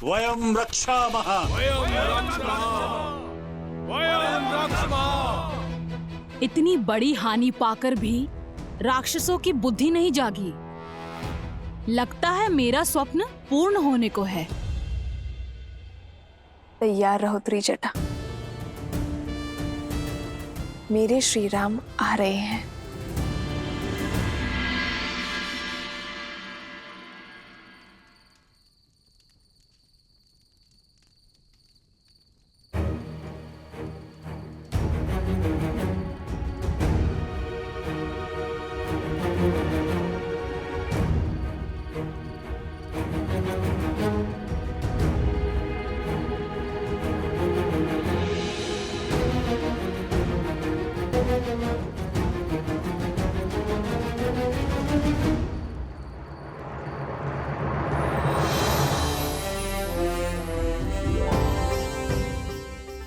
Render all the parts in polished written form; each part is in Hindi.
वयं रक्षामः। इतनी बड़ी हानि पाकर भी राक्षसों की बुद्धि नहीं जागी। लगता है मेरा स्वप्न पूर्ण होने को है। तैयार रहो त्रिजटा, मेरे श्री राम आ रहे हैं।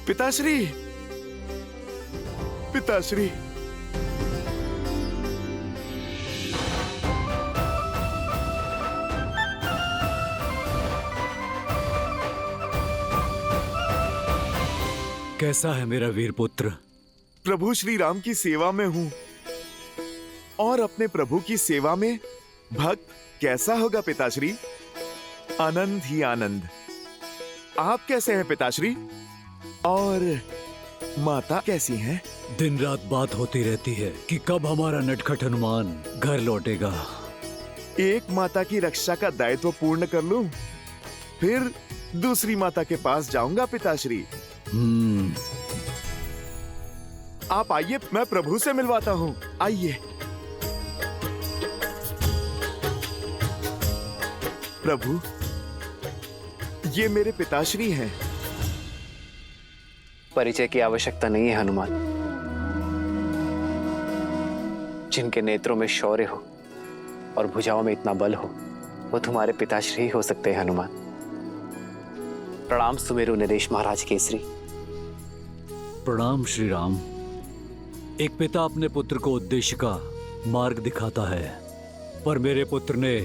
पिताश्री, पिताश्री, कैसा है मेरा वीर पुत्र? प्रभु श्री राम की सेवा में हूँ और अपने प्रभु की सेवा में भक्त कैसा होगा पिताश्री? आनंद ही आनंद। आप कैसे हैं पिताश्री? और माता कैसी हैं? दिन रात बात होती रहती है कि कब हमारा नटखट हनुमान घर लौटेगा। एक माता की रक्षा का दायित्व पूर्ण कर लूं, फिर दूसरी माता के पास जाऊंगा पिताश्री। आप आइए, मैं प्रभु से मिलवाता हूँ। आइए। प्रभु, ये मेरे पिताश्री हैं। परिचय की आवश्यकता नहीं है हनुमान। जिनके नेत्रों में शौर्य हो और भुजाओं में इतना बल हो, वो तुम्हारे पिताश्री ही हो सकते हैं हनुमान। प्रणाम सुमेरु नरेश महाराज केसरी। प्रणाम श्री राम। एक पिता अपने पुत्र को उद्देश्य का मार्ग दिखाता है, पर मेरे पुत्र ने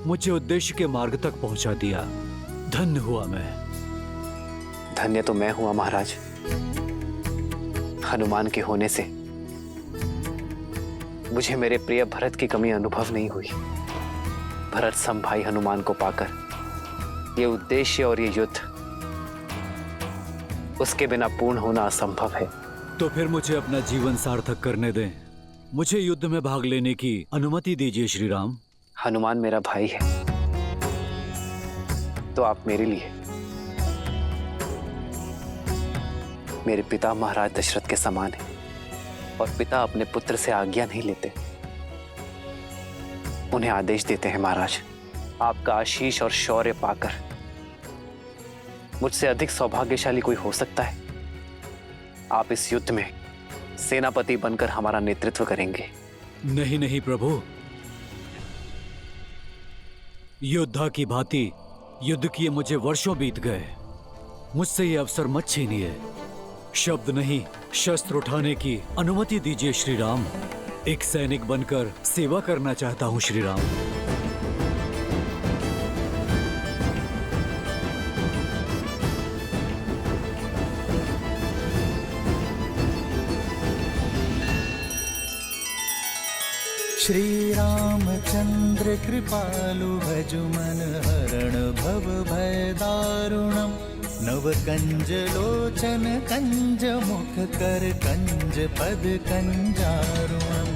मुझे उद्देश्य के मार्ग तक पहुंचा दिया। धन्य हुआ मैं। धन्य तो मैं हुआ महाराज। हनुमान के होने से मुझे मेरे प्रिय भरत की कमी अनुभव नहीं हुई। भरत सम भाई हनुमान को पाकर ये उद्देश्य और ये युद्ध उसके बिना पूर्ण होना असंभव है। तो फिर मुझे अपना जीवन सार्थक करने दें। मुझे युद्ध में भाग लेने की अनुमति दीजिए श्री राम। हनुमान मेरा भाई है तो आप मेरे लिए मेरे पिता महाराज दशरथ के समान है, और पिता अपने पुत्र से आज्ञा नहीं लेते, उन्हें आदेश देते हैं। महाराज, आपका आशीष और शौर्य पाकर मुझसे अधिक सौभाग्यशाली कोई हो सकता है? आप इस युद्ध में सेनापति बनकर हमारा नेतृत्व करेंगे। नहीं नहीं प्रभु, योद्धा की भांति युद्ध किए मुझे वर्षों बीत गए। मुझसे ये अवसर मत छीनिए। शब्द नहीं, शस्त्र उठाने की अनुमति दीजिए श्री राम। एक सैनिक बनकर सेवा करना चाहता हूं श्री राम। श्री रामचंद्र कृपालु भजु मन हरण भव भय दारुणम। नव कंज लोचन कंज मुख कर कंज पद कंजारुणम।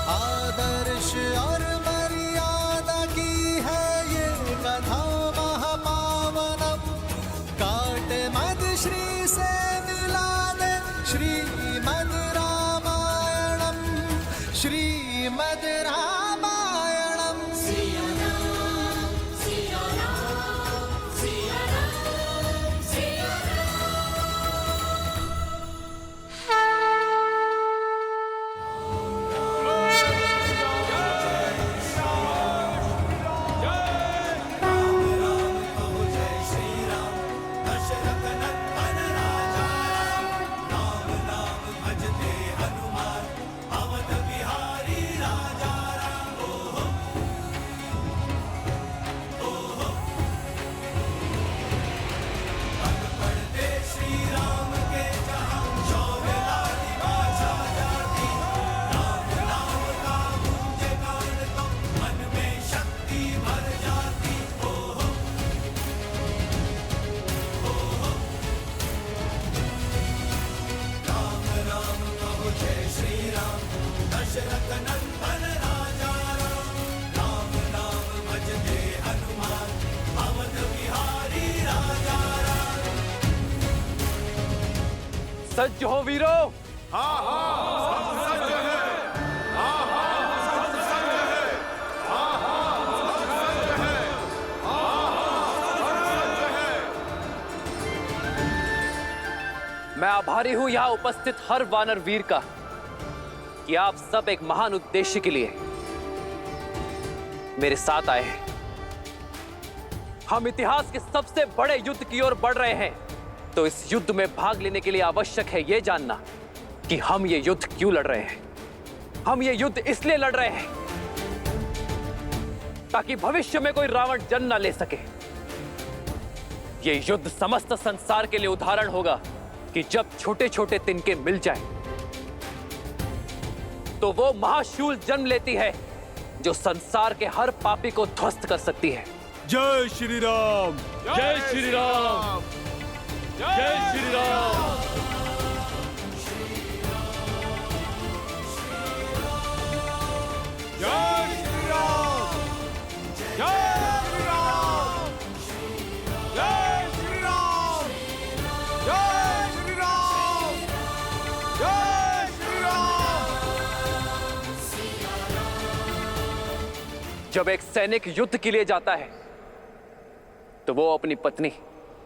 आदर्श और मर्यादा की है ये कथा महापावनम। काट मद श्री से मिला दे श्रीमद् रामायणम। श्रीमद् रामायणम। सज्ज हो वीरों। मैं आभारी हूं यहां उपस्थित हर वानर वीर का कि आप सब एक महान उद्देश्य के लिए मेरे साथ आए हैं। हम इतिहास के सबसे बड़े युद्ध की ओर बढ़ रहे हैं, तो इस युद्ध में भाग लेने के लिए आवश्यक है यह जानना कि हम ये युद्ध क्यों लड़ रहे हैं। हम ये युद्ध इसलिए लड़ रहे हैं ताकि भविष्य में कोई रावण जन्म न ले सके। ये युद्ध समस्त संसार के लिए उदाहरण होगा कि जब छोटे छोटे तिनके मिल जाएं, तो वो महाशूल जन्म लेती है जो संसार के हर पापी को ध्वस्त कर सकती है। जय श्री राम, जय श्री राम, जय श्री राम। जब एक सैनिक युद्ध के लिए जाता है तो वो अपनी पत्नी,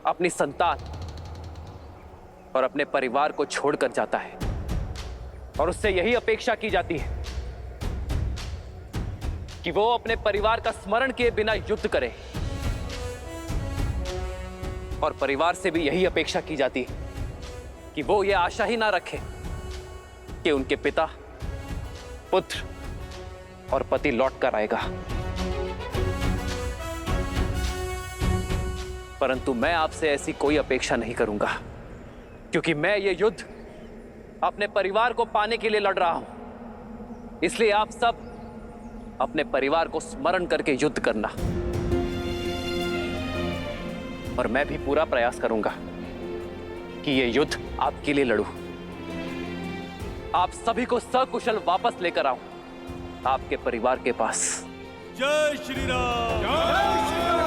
अपनी संतान और अपने परिवार को छोड़कर जाता है, और उससे यही अपेक्षा की जाती है कि वो अपने परिवार का स्मरण किए बिना युद्ध करे। और परिवार से भी यही अपेक्षा की जाती है कि वो ये आशा ही ना रखे कि उनके पिता, पुत्र और पति लौट कर आएगा। परंतु मैं आपसे ऐसी कोई अपेक्षा नहीं करूंगा, क्योंकि मैं ये युद्ध अपने परिवार को पाने के लिए लड़ रहा हूं। इसलिए आप सब अपने परिवार को स्मरण करके युद्ध करना, और मैं भी पूरा प्रयास करूंगा कि ये युद्ध आपके लिए लड़ूं, आप सभी को सकुशल वापस लेकर आऊं आपके परिवार के पास। जय श्री राम, जय श्री राम,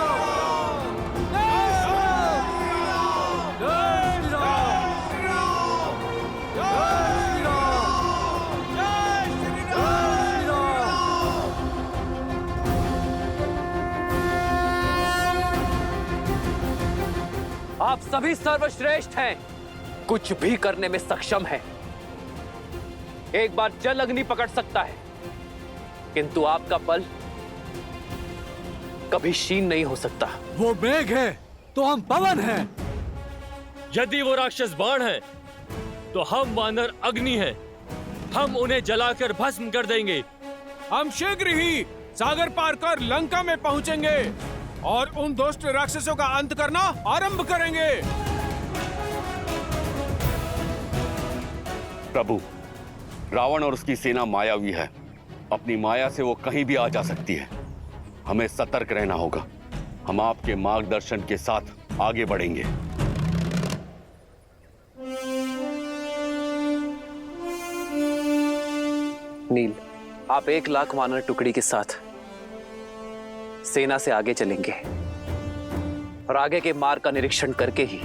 आप सभी सर्वश्रेष्ठ हैं, कुछ भी करने में सक्षम हैं। एक बार जल अग्नि पकड़ सकता है, किंतु आपका बल कभी क्षीण नहीं हो सकता। वो मेघ है तो हम पवन हैं। यदि वो राक्षस बाण है तो हम वानर अग्नि हैं। हम उन्हें जलाकर भस्म कर देंगे। हम शीघ्र ही सागर पार कर लंका में पहुंचेंगे और उन दुष्ट राक्षसों का अंत करना आरंभ करेंगे। प्रभु, रावण और उसकी सेना मायावी है। अपनी माया से वो कहीं भी आ जा सकती है। हमें सतर्क रहना होगा। हम आपके मार्गदर्शन के साथ आगे बढ़ेंगे। नील, आप 1,00,000 वानर टुकड़ी के साथ सेना से आगे चलेंगे और आगे के मार्ग का निरीक्षण करके ही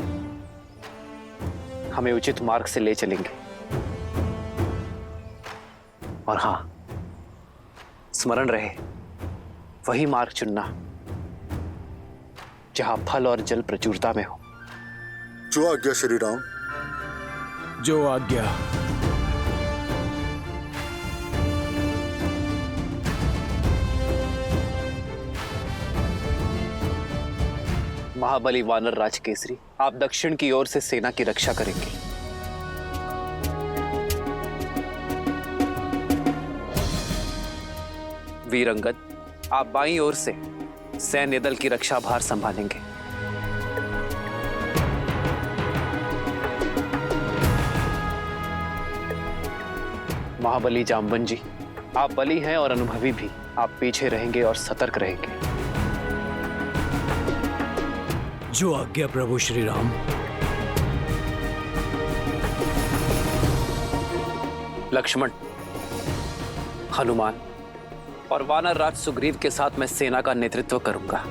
हमें उचित मार्ग से ले चलेंगे। और हां, स्मरण रहे, वही मार्ग चुनना जहां फल और जल प्रचुरता में हो। जो आज्ञा श्री राम। जो आज्ञा। महाबली वानर राज केसरी, आप दक्षिण की ओर से सेना की रक्षा करेंगे। वीर अंगद, आप बाईं ओर से सैन्य दल की रक्षा भार संभालेंगे। महाबली जाम्बन जी, आप बली हैं और अनुभवी भी। आप पीछे रहेंगे और सतर्क रहेंगे। जो आज्ञा प्रभु श्री राम। लक्ष्मण, हनुमान और वानर राज सुग्रीव के साथ मैं सेना का नेतृत्व करूंगा।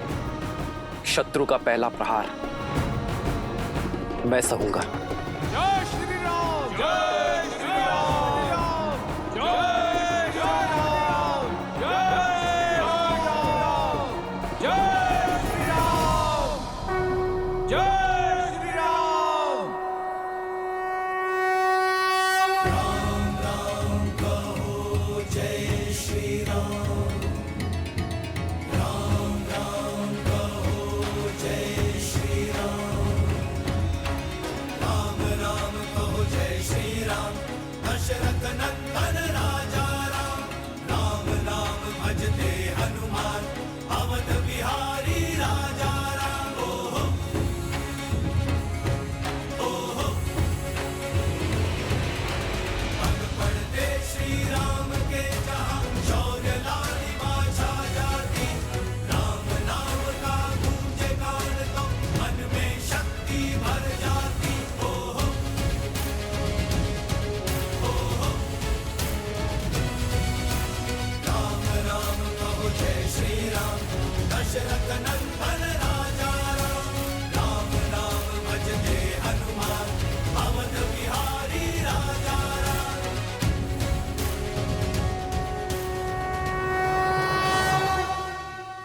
शत्रु का पहला प्रहार मैं सहूंगा। जय श्री राम।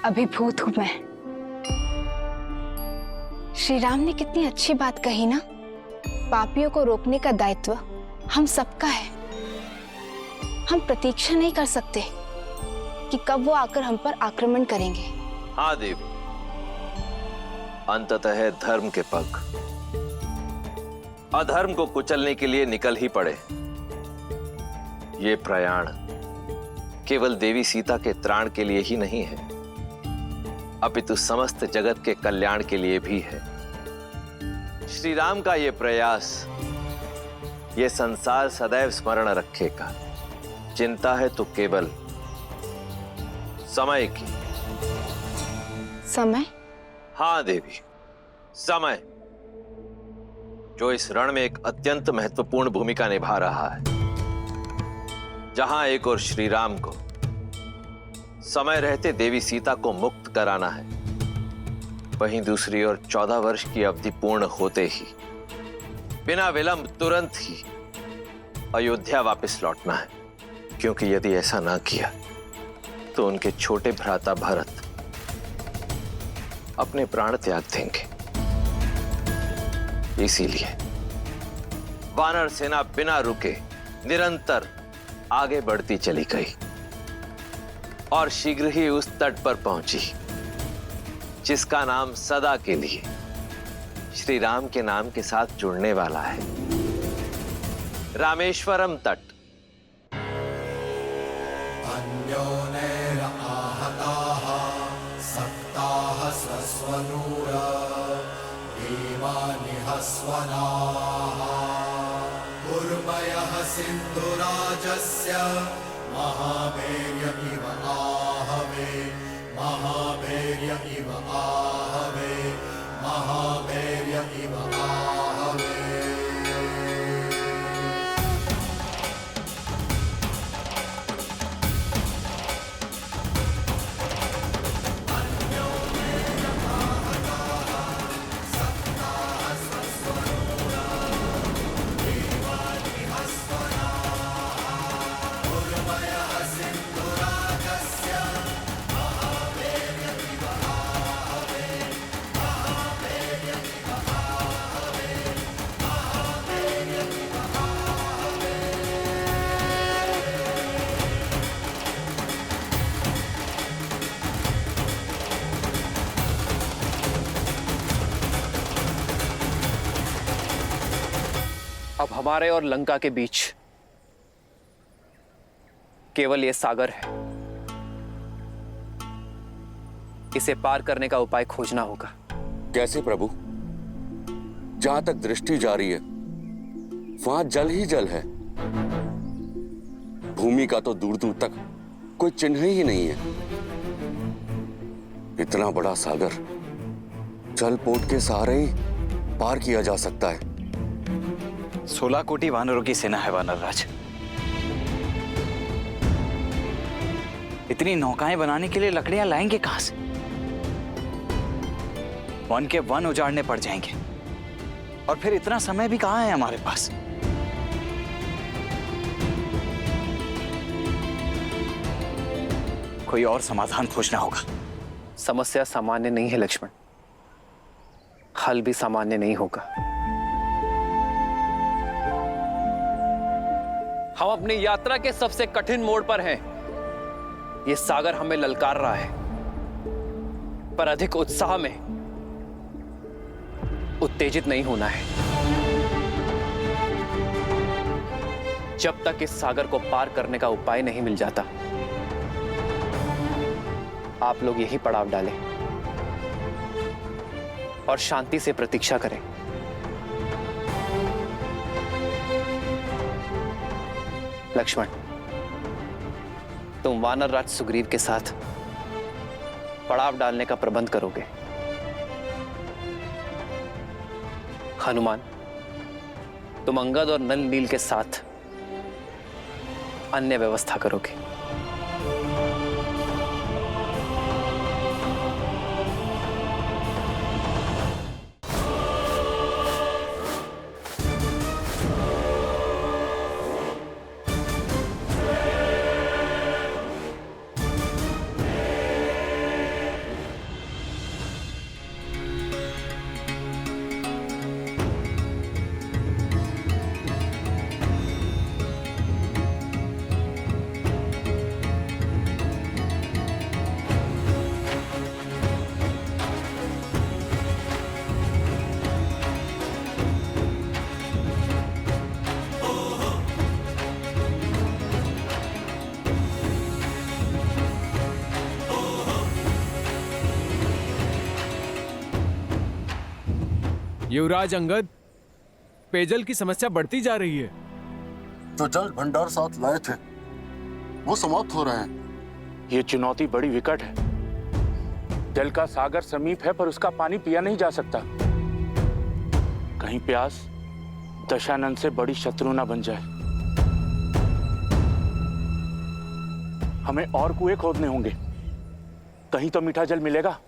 अभिभूत हूं मैं। श्री राम ने कितनी अच्छी बात कही ना, पापियों को रोकने का दायित्व हम सबका है। हम प्रतीक्षा नहीं कर सकते कि कब वो आकर हम पर आक्रमण करेंगे। हाँ देवी, अंततः धर्म के पग अधर्म को कुचलने के लिए निकल ही पड़े। ये प्रयाण केवल देवी सीता के त्राण के लिए ही नहीं है, अपितु समस्त जगत के कल्याण के लिए भी है। श्री राम का ये प्रयास ये संसार सदैव स्मरण रखेगा। चिंता है तो केवल समय की। समय? हाँ देवी, समय, जो इस रण में एक अत्यंत महत्वपूर्ण भूमिका निभा रहा है। जहां एक और श्री राम को समय रहते देवी सीता को मुक्त कराना है, वहीं दूसरी ओर 14 वर्ष की अवधि पूर्ण होते ही बिना विलंब तुरंत ही अयोध्या वापस लौटना है। क्योंकि यदि ऐसा ना किया तो उनके छोटे भ्राता भरत अपने प्राण त्याग देंगे। इसीलिए वानर सेना बिना रुके निरंतर आगे बढ़ती चली गई और शीघ्र ही उस तट पर पहुंची जिसका नाम सदा के लिए श्री राम के नाम के साथ जुड़ने वाला है, रामेश्वरम तट। अन्योनैराहताः सक्ताः स्वस्वनूर भीमानिहस्वनाः उर्वयः सिन्धुराजस्य महाभैर्य इव आहवे महाभैर्य इव आहवे महाभैर्य इव आहवे। अब हमारे और लंका के बीच केवल ये सागर है। इसे पार करने का उपाय खोजना होगा। कैसे प्रभु? जहां तक दृष्टि जा रही है वहां जल ही जल है। भूमि का तो दूर दूर तक कोई चिन्ह ही नहीं है। इतना बड़ा सागर जल पोत के सहारे ही पार किया जा सकता है। 16 कोटि वानरों की सेना है वानर राज। इतनी नौकाएं बनाने के लिए लकड़ियां लाएंगे कहां से? वन के वन उजाड़ने पड़ जाएंगे और फिर इतना समय भी कहां है हमारे पास। कोई और समाधान खोजना होगा। समस्या सामान्य नहीं है लक्ष्मण, हल भी सामान्य नहीं होगा। हम अपनी यात्रा के सबसे कठिन मोड़ पर हैं। ये सागर हमें ललकार रहा है, पर अधिक उत्साह में उत्तेजित नहीं होना है। जब तक इस सागर को पार करने का उपाय नहीं मिल जाता, आप लोग यही पड़ाव डालें और शांति से प्रतीक्षा करें। लक्ष्मण, तुम वानर राज सुग्रीव के साथ पड़ाव डालने का प्रबंध करोगे। हनुमान, तुम अंगद और नल नील के साथ अन्य व्यवस्था करोगे। युवराज अंगद, पेयजल की समस्या बढ़ती जा रही है। जो जल भंडार साथ लाए थे वो समाप्त हो रहे हैं। ये चुनौती बड़ी विकट है। जल का सागर समीप है पर उसका पानी पिया नहीं जा सकता। कहीं प्यास दशानन से बड़ी शत्रु ना बन जाए। हमें और कुएं खोदने होंगे, कहीं तो मीठा जल मिलेगा।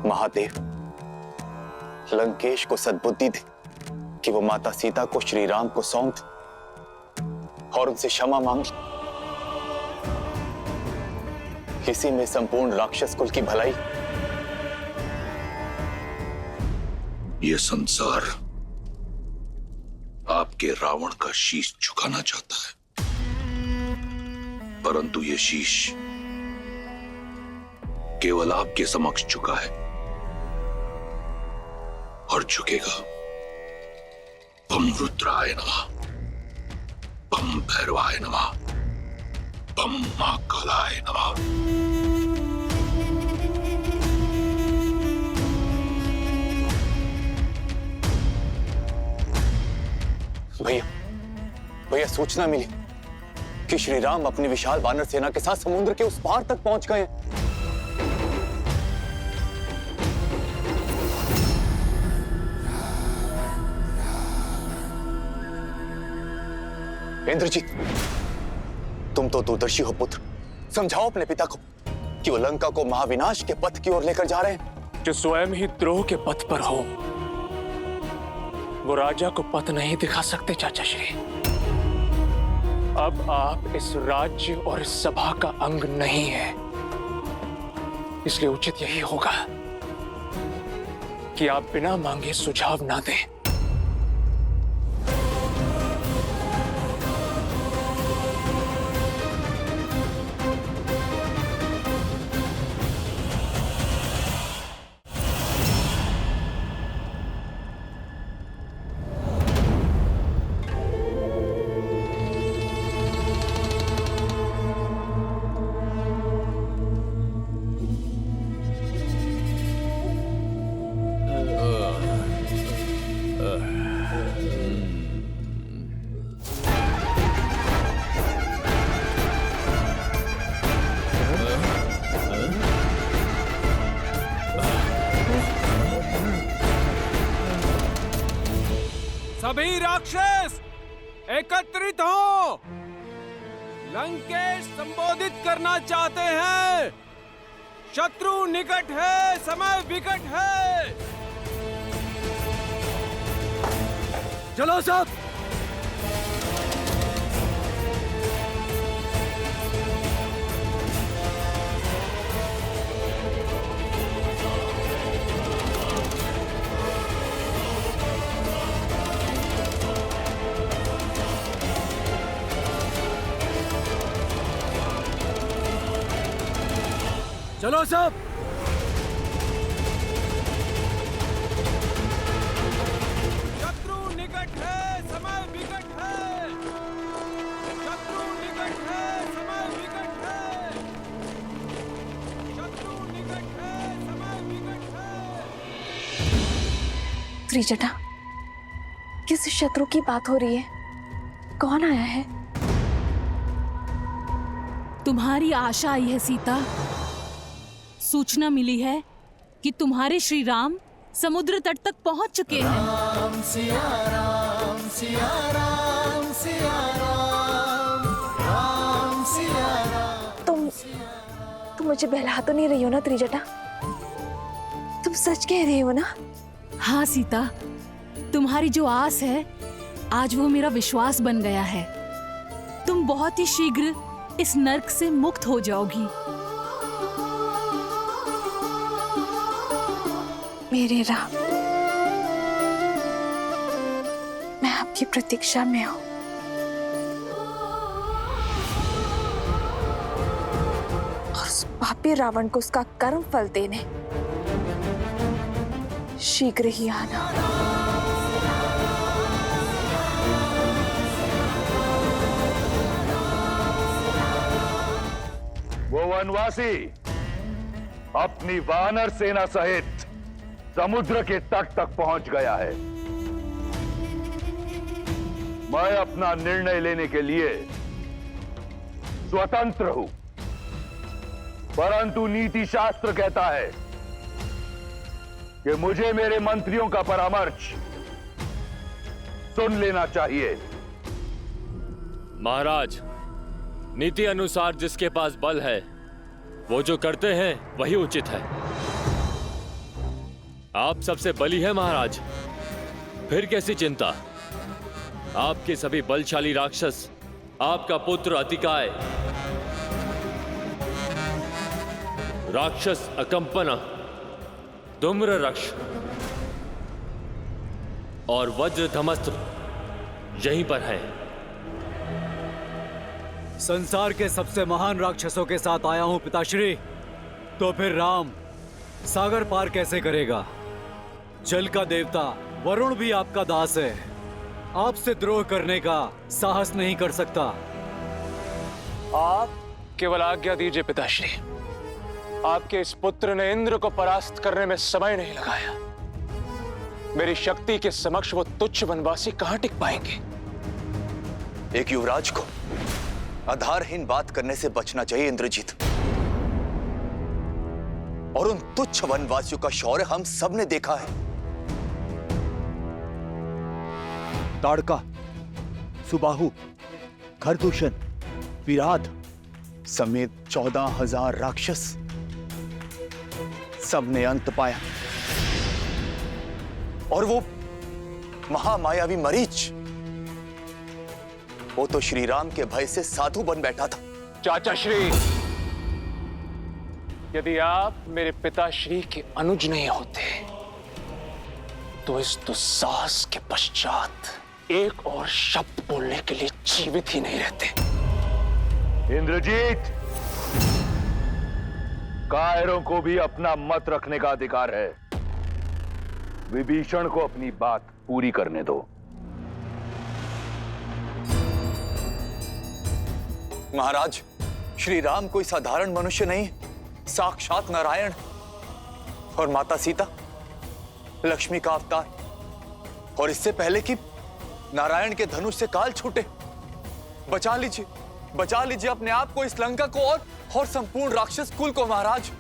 महादेव, लंकेश को सद्बुद्धि दे कि वो माता सीता को श्री राम को सौंप दे और उनसे क्षमा मांग ले। इसी में संपूर्ण राक्षस कुल की भलाई। ये संसार आपके रावण का शीश झुकाना चाहता है, परंतु ये शीश केवल आपके समक्ष झुका है और झुकेगा। बम रुद्राय नमः, बम भैरवाय नमः, बम महाकालाय नमः। भैया सूचना मिली कि श्री राम अपनी विशाल वानर सेना के साथ समुद्र के उस पार तक पहुंच गए हैं। इंद्रजीत, तुम तो दूरदर्शी हो पुत्र, समझाओ अपने पिता को कि वो लंका को महाविनाश के पथ की ओर लेकर जा रहे हैं। जो स्वयं ही द्रोह के पथ पर हो, वो राजा को पथ नहीं दिखा सकते चाचा श्री। अब आप इस राज्य और इस सभा का अंग नहीं है, इसलिए उचित यही होगा कि आप बिना मांगे सुझाव ना दें। सभी राक्षस एकत्रित हो। लंकेश संबोधित करना चाहते हैं। शत्रु निकट है, समय विकट है। चलो सब। चलो सब। शत्रु निकट है, समय विकट है। शत्रु निकट है, समय विकट है। शत्रु निकट है, समय विकट है। त्रिजटा, किस शत्रु की बात हो रही है? कौन आया है? तुम्हारी आशा आई है सीता। सूचना मिली है कि तुम्हारे श्री राम समुद्र तट तक पहुंच चुके हैं। राम सिया राम सिया राम सिया राम राम सिया राम। तुम मुझे बहला तो नहीं रही हो ना त्रिजटा? तुम सच कह रहे हो ना? हाँ सीता, तुम्हारी जो आस है आज वो मेरा विश्वास बन गया है। तुम बहुत ही शीघ्र इस नर्क से मुक्त हो जाओगी। मेरे राम, मैं आपकी प्रतीक्षा में हूं। और उस पापी रावण को उसका कर्म फल देने शीघ्र ही आना। वो वनवासी अपनी वानर सेना सहित समुद्र के तट तक पहुंच गया है। मैं अपना निर्णय लेने के लिए स्वतंत्र हूं, परंतु नीति शास्त्र कहता है कि मुझे मेरे मंत्रियों का परामर्श सुन लेना चाहिए। महाराज, नीति अनुसार जिसके पास बल है वो जो करते हैं वही उचित है। आप सबसे बली है महाराज, फिर कैसी चिंता? आपके सभी बलशाली राक्षस, आपका पुत्र अतिकाय, राक्षस अकंपना, धूम्ररक्ष और वज्रधमस्त्र यहीं पर है। संसार के सबसे महान राक्षसों के साथ आया हूं पिताश्री, तो फिर राम सागर पार कैसे करेगा? जल का देवता वरुण भी आपका दास है, आपसे द्रोह करने का साहस नहीं कर सकता। आप केवल आज्ञा दीजिए पिताश्री। आपके इस पुत्र ने इंद्र को परास्त करने में समय नहीं लगाया। मेरी शक्ति के समक्ष वो तुच्छ वनवासी कहां टिक पाएंगे? एक युवराज को आधारहीन बात करने से बचना चाहिए इंद्रजीत। और उन तुच्छ वनवासियों का शौर्य हम सब ने देखा है। ताड़का, सुबाहु, खरदूषण, विराट समेत 14,000 राक्षस, सबने अंत पाया। और वो महामायावी मरीच, वो तो श्री राम के भय से साधु बन बैठा था। चाचा श्री, यदि आप मेरे पिताश्री के अनुज नहीं होते तो इस दुस्साहस के पश्चात एक और शब्द बोलने के लिए जीवित ही नहीं रहते। इंद्रजीत, कायरों को भी अपना मत रखने का अधिकार है। विभीषण को अपनी बात पूरी करने दो। महाराज, श्री राम कोई साधारण मनुष्य नहीं, साक्षात नारायण। और माता सीता लक्ष्मी का अवतार। और इससे पहले कि नारायण के धनुष से काल छूटे, बचा लीजिए अपने आप को, इस लंका को और संपूर्ण राक्षस कुल को। महाराज,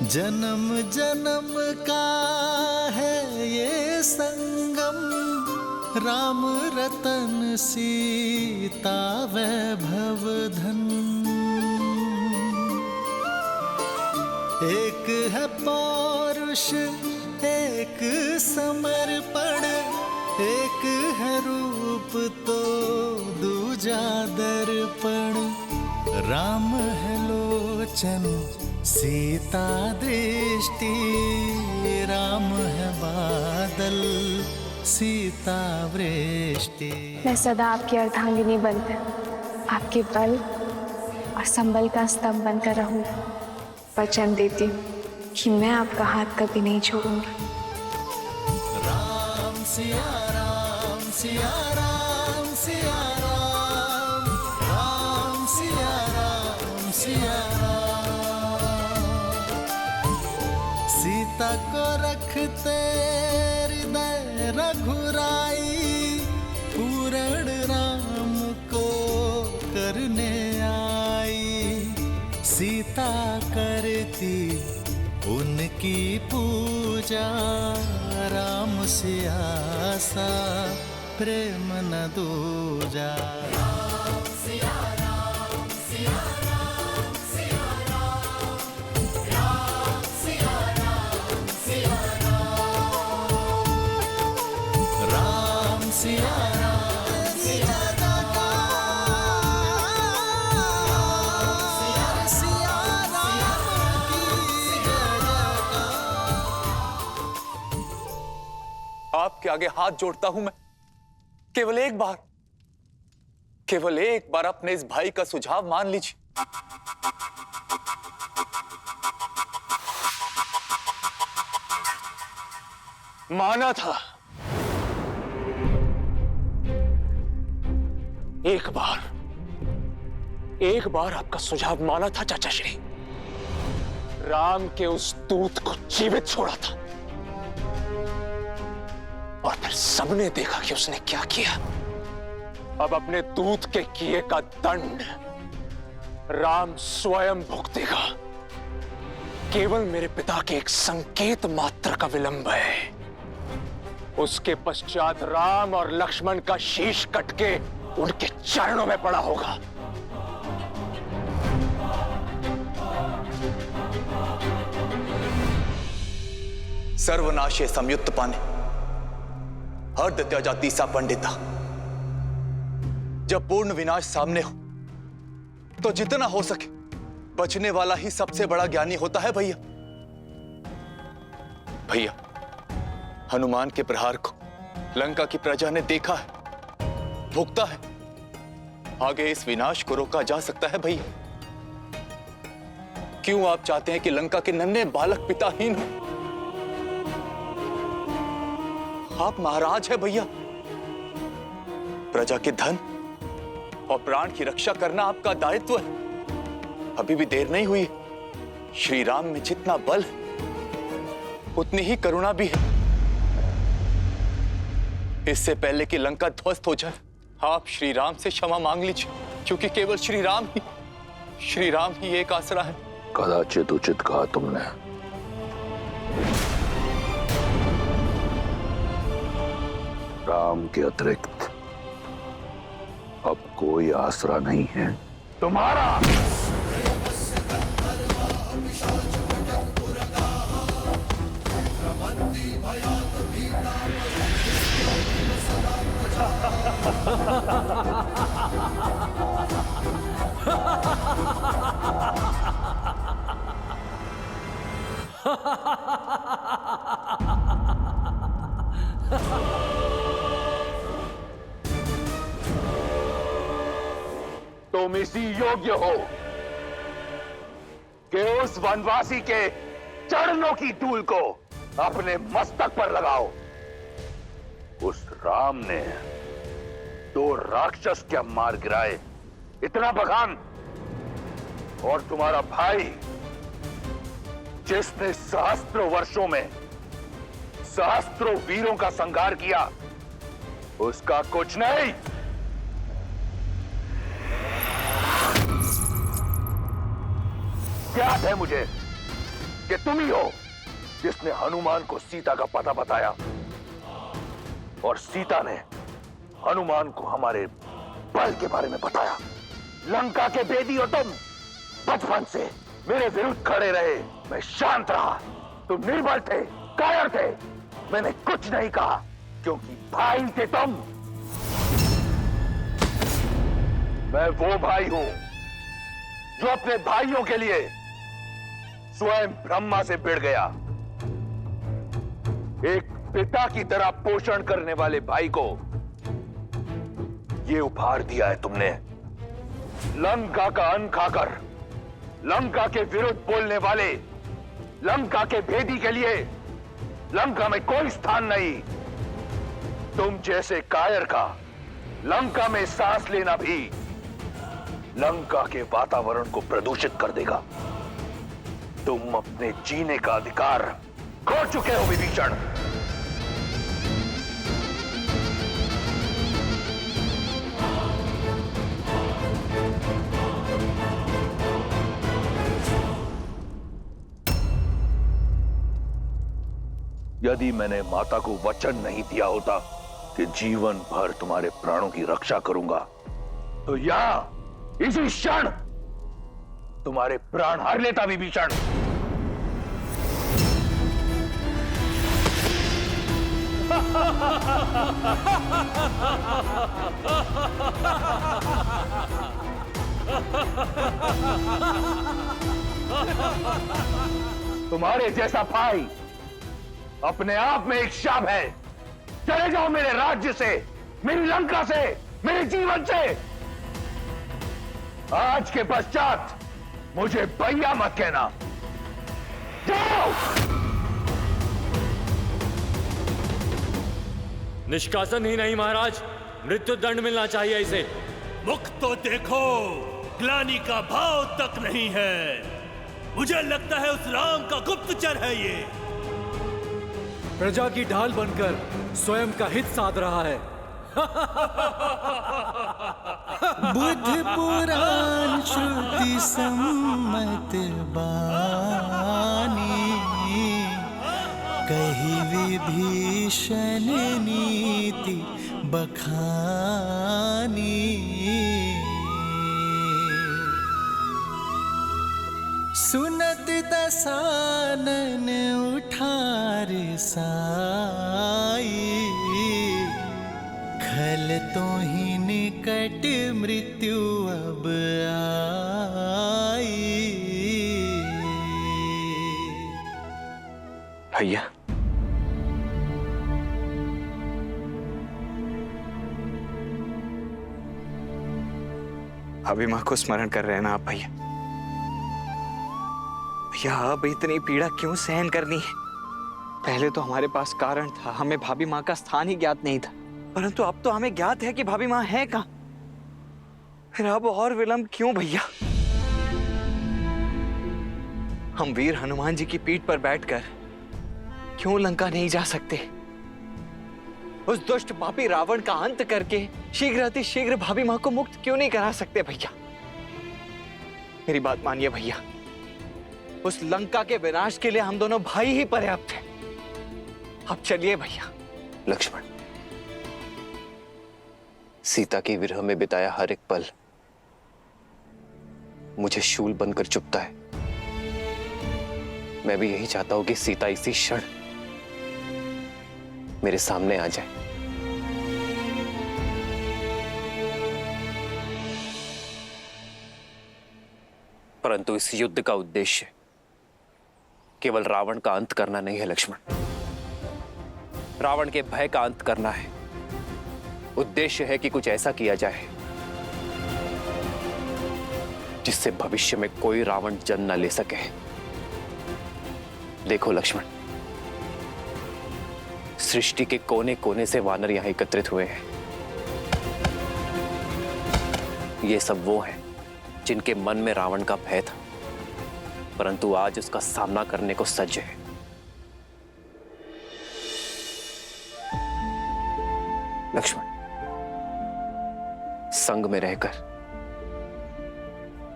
जन्म जन्म का है ये संगम, राम रतन सीता वैभव धन। एक है पौरुष एक समर्पण, एक है रूप तो दूजा दर्पण। राम है लोचन सीता दृष्टि, राम है बादल सीता वृष्टि। मैं सदा आपकी अर्धांगिनी बनकर, आपके बल और संबल का स्तंभ बनकर रहूंगी। वचन देती हूँ कि मैं आपका हाथ कभी नहीं छोड़ूंगी। राम सिया राम सिया राम सिया राम, राम सिया राम सिया राम। सीता को रखते हृदय रघुराई, पूर्ण राम को करने आई। सीता करती उनकी पूजा, राम से आसा प्रेम न दूजा। राम सिया राम सिया राम सिया राम, राम सिया राम सिया राम, राम सिया राम सिया आपके आगे हाथ जोड़ता हूं मैं। केवल एक बार अपने इस भाई का सुझाव मान लीजिए। माना था, एक बार आपका सुझाव माना था चाचा श्री। राम के उस दूत को जीवित छोड़ा था और फिर सबने देखा कि उसने क्या किया। अब अपने दूत के किए का दंड राम स्वयं भुगतेगा। केवल मेरे पिता के एक संकेत मात्र का विलंब है। उसके पश्चात राम और लक्ष्मण का शीश कट के उनके चरणों में पड़ा होगा। सर्वनाशे संयुक्त पाने, हर्द त्यजा तीसा पंडिता। जब पूर्ण विनाश सामने हो तो जितना हो सके बचने वाला ही सबसे बड़ा ज्ञानी होता है भैया। भैया, हनुमान के प्रहार को लंका की प्रजा ने देखा है, भुगता है। आगे इस विनाश को रोका जा सकता है भैया। क्यों आप चाहते हैं कि लंका के नन्हे बालक पिताहीन हो? आप महाराज हैं भैया। प्रजा के धन और प्राण की रक्षा करना आपका दायित्व है। अभी भी देर नहीं हुई। श्री राम में जितना बल है उतनी ही करुणा भी है। इससे पहले कि लंका ध्वस्त हो जाए, आप श्री राम से क्षमा मांग लीजिए, क्योंकि केवल श्री राम ही एक आसरा है। कदाचित उचित कहा तुमने। राम के अतिरिक्त अब कोई आसरा नहीं है तुम्हारा। तुम इसी योग्य हो कि उस वनवासी के चरणों की धूल को अपने मस्तक पर लगाओ। उस राम ने 2 राक्षस क्या मार गिराए, इतना बखान। और तुम्हारा भाई जिसने सहस्त्रों वर्षों में सहस्त्रों वीरों का संहार किया, उसका कुछ नहीं। याद है मुझे कि तुम ही हो जिसने हनुमान को सीता का पता बताया, और सीता ने हनुमान को हमारे बल के बारे में बताया। लंका के भेदी हो तुम। बचपन से मेरे विरुद्ध खड़े रहे, मैं शांत रहा। तुम निर्बल थे, कायर थे, मैंने कुछ नहीं कहा क्योंकि भाई थे तुम। मैं वो भाई हूं जो अपने भाइयों के लिए स्वयं ब्रह्मा से भिड़ गया। एक पिता की तरह पोषण करने वाले भाई को ये उपहार दिया है तुमने। लंका का अन्न खाकर लंका के विरुद्ध बोलने वाले लंका के भेदी के लिए लंका में कोई स्थान नहीं। तुम जैसे कायर का लंका में सांस लेना भी लंका के वातावरण को प्रदूषित कर देगा। तुम अपने जीने का अधिकार खो चुके हो विभीषण। यदि मैंने माता को वचन नहीं दिया होता कि जीवन भर तुम्हारे प्राणों की रक्षा करूंगा, तो यहां इसी क्षण तुम्हारे प्राण हार लेता विभीषण। तुम्हारे जैसा भाई अपने आप में एक शाप है। चले जाओ मेरे राज्य से, मेरी लंका से, मेरे जीवन से। आज के पश्चात मुझे भैया मत कहना। जाओ। निष्कासन ही नहीं महाराज, मृत्यु दंड मिलना चाहिए इसे। मुख तो देखो, ग्लानि का भाव तक नहीं है। मुझे लगता है उस राम का गुप्तचर है ये। प्रजा की ढाल बनकर स्वयं का हित साध रहा है। बुद्ध पुराण श्रुति सम्मत बानी, कही विभीषण नीति बखानी। सुनत दसानन उठार साई, खल तो ही निकट मृत्यु अब आई। भैया, अभी मां को स्मरण कर रहे हैं ना आप भैया? भैया अब इतनी पीड़ा क्यों सहन करनी है? पहले तो हमारे पास कारण था, हमें भाभी माँ का स्थान ही ज्ञात नहीं था, परंतु अब तो हमें ज्ञात है कि भाभी माँ है कहाँ। फिर अब और विलंब क्यों भैया? हम वीर हनुमान जी की पीठ पर बैठकर क्यों लंका नहीं जा सकते? उस दुष्ट पापी रावण का अंत करके शीघ्र अति शीघ्र भाभी माँ को मुक्त क्यों नहीं करा सकते भैया? मेरी बात मानिए भैया, उस लंका के विनाश के लिए हम दोनों भाई ही पर्याप्त हैं। अब चलिए भैया। लक्ष्मण, सीता के विरह में बिताया हर एक पल मुझे शूल बनकर चुभता है। मैं भी यही चाहता हूं कि सीता इसी क्षण मेरे सामने आ जाए। परंतु इस युद्ध का उद्देश्य केवल रावण का अंत करना नहीं है लक्ष्मण। रावण के भय का अंत करना है। उद्देश्य है कि कुछ ऐसा किया जाए जिससे भविष्य में कोई रावण जन्म न ले सके। देखो लक्ष्मण, सृष्टि के कोने कोने से वानर यहां एकत्रित हुए हैं। ये सब वो हैं जिनके मन में रावण का भय था, परंतु आज उसका सामना करने को सज्ज है। लक्ष्मण, संग में रहकर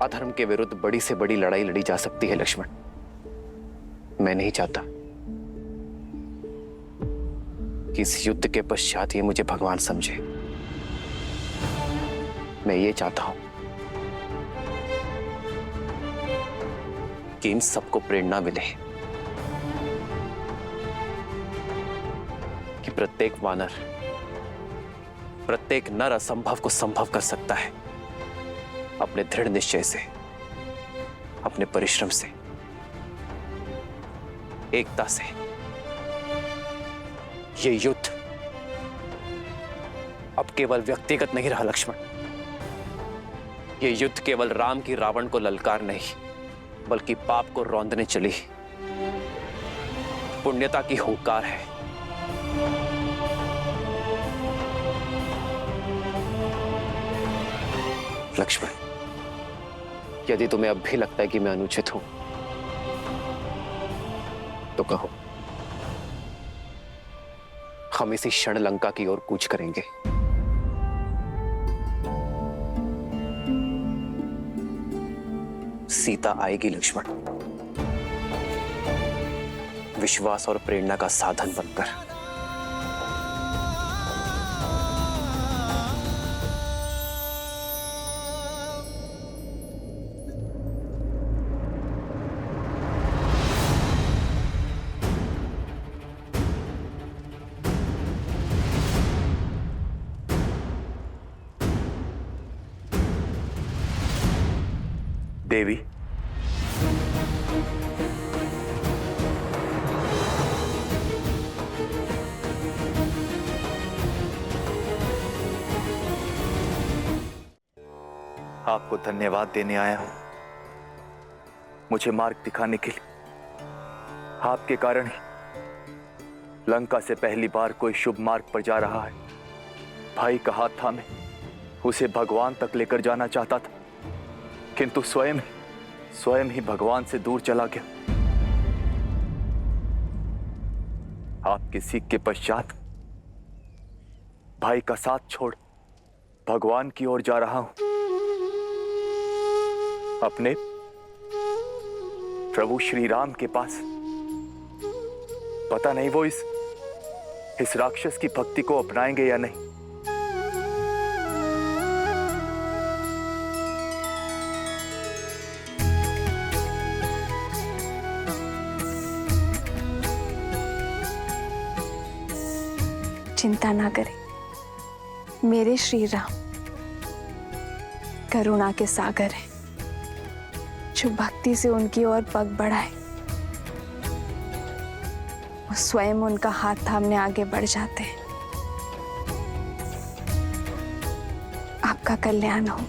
अधर्म के विरुद्ध बड़ी से बड़ी लड़ाई लड़ी जा सकती है लक्ष्मण। मैं नहीं चाहता कि इस युद्ध के पश्चात ये मुझे भगवान समझे। मैं ये चाहता हूं कि इन सबको प्रेरणा मिले कि प्रत्येक वानर, प्रत्येक नर असंभव को संभव कर सकता है अपने दृढ़ निश्चय से, अपने परिश्रम से, एकता से। ये युद्ध अब केवल व्यक्तिगत नहीं रहा लक्ष्मण। ये युद्ध केवल राम की रावण को ललकार नहीं, बल्कि पाप को रौंदने चली पुण्यता की हुंकार है। लक्ष्मण, यदि तुम्हें अब भी लगता है कि मैं अनुचित हूं, तो कहो। हम इसी क्षण लंका की ओर कूच करेंगे। सीता आएगी लक्ष्मण, विश्वास और प्रेरणा का साधन बनकर। देवी, आपको धन्यवाद देने आया हूं, मुझे मार्ग दिखाने के लिए। आपके कारण ही लंका से पहली बार कोई शुभ मार्ग पर जा रहा है। भाई का हाथ थामे उसे भगवान तक लेकर जाना चाहता था, किंतु स्वयं ही भगवान से दूर चला गया। आपके सीख के पश्चात भाई का साथ छोड़ भगवान की ओर जा रहा हूं। अपने प्रभु श्री राम के पास। पता नहीं वो इस राक्षस की भक्ति को अपनाएंगे या नहीं। चिंता ना करें, मेरे श्री राम करुणा के सागर हैं, जो भक्ति से उनकी ओर पग बढ़ाए, वो स्वयं उनका हाथ थामने आगे बढ़ जाते हैं। आपका कल्याण हो।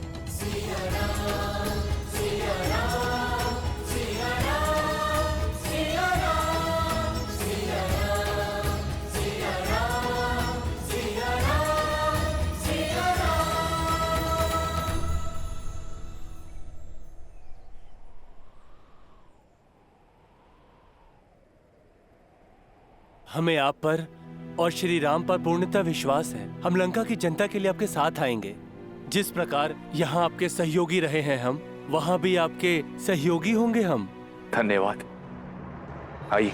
हमें आप पर और श्री राम पर पूर्णतः विश्वास है। हम लंका की जनता के लिए आपके साथ आएंगे। जिस प्रकार यहाँ आपके सहयोगी रहे हैं हम, वहाँ भी आपके सहयोगी होंगे हम। धन्यवाद। आइए,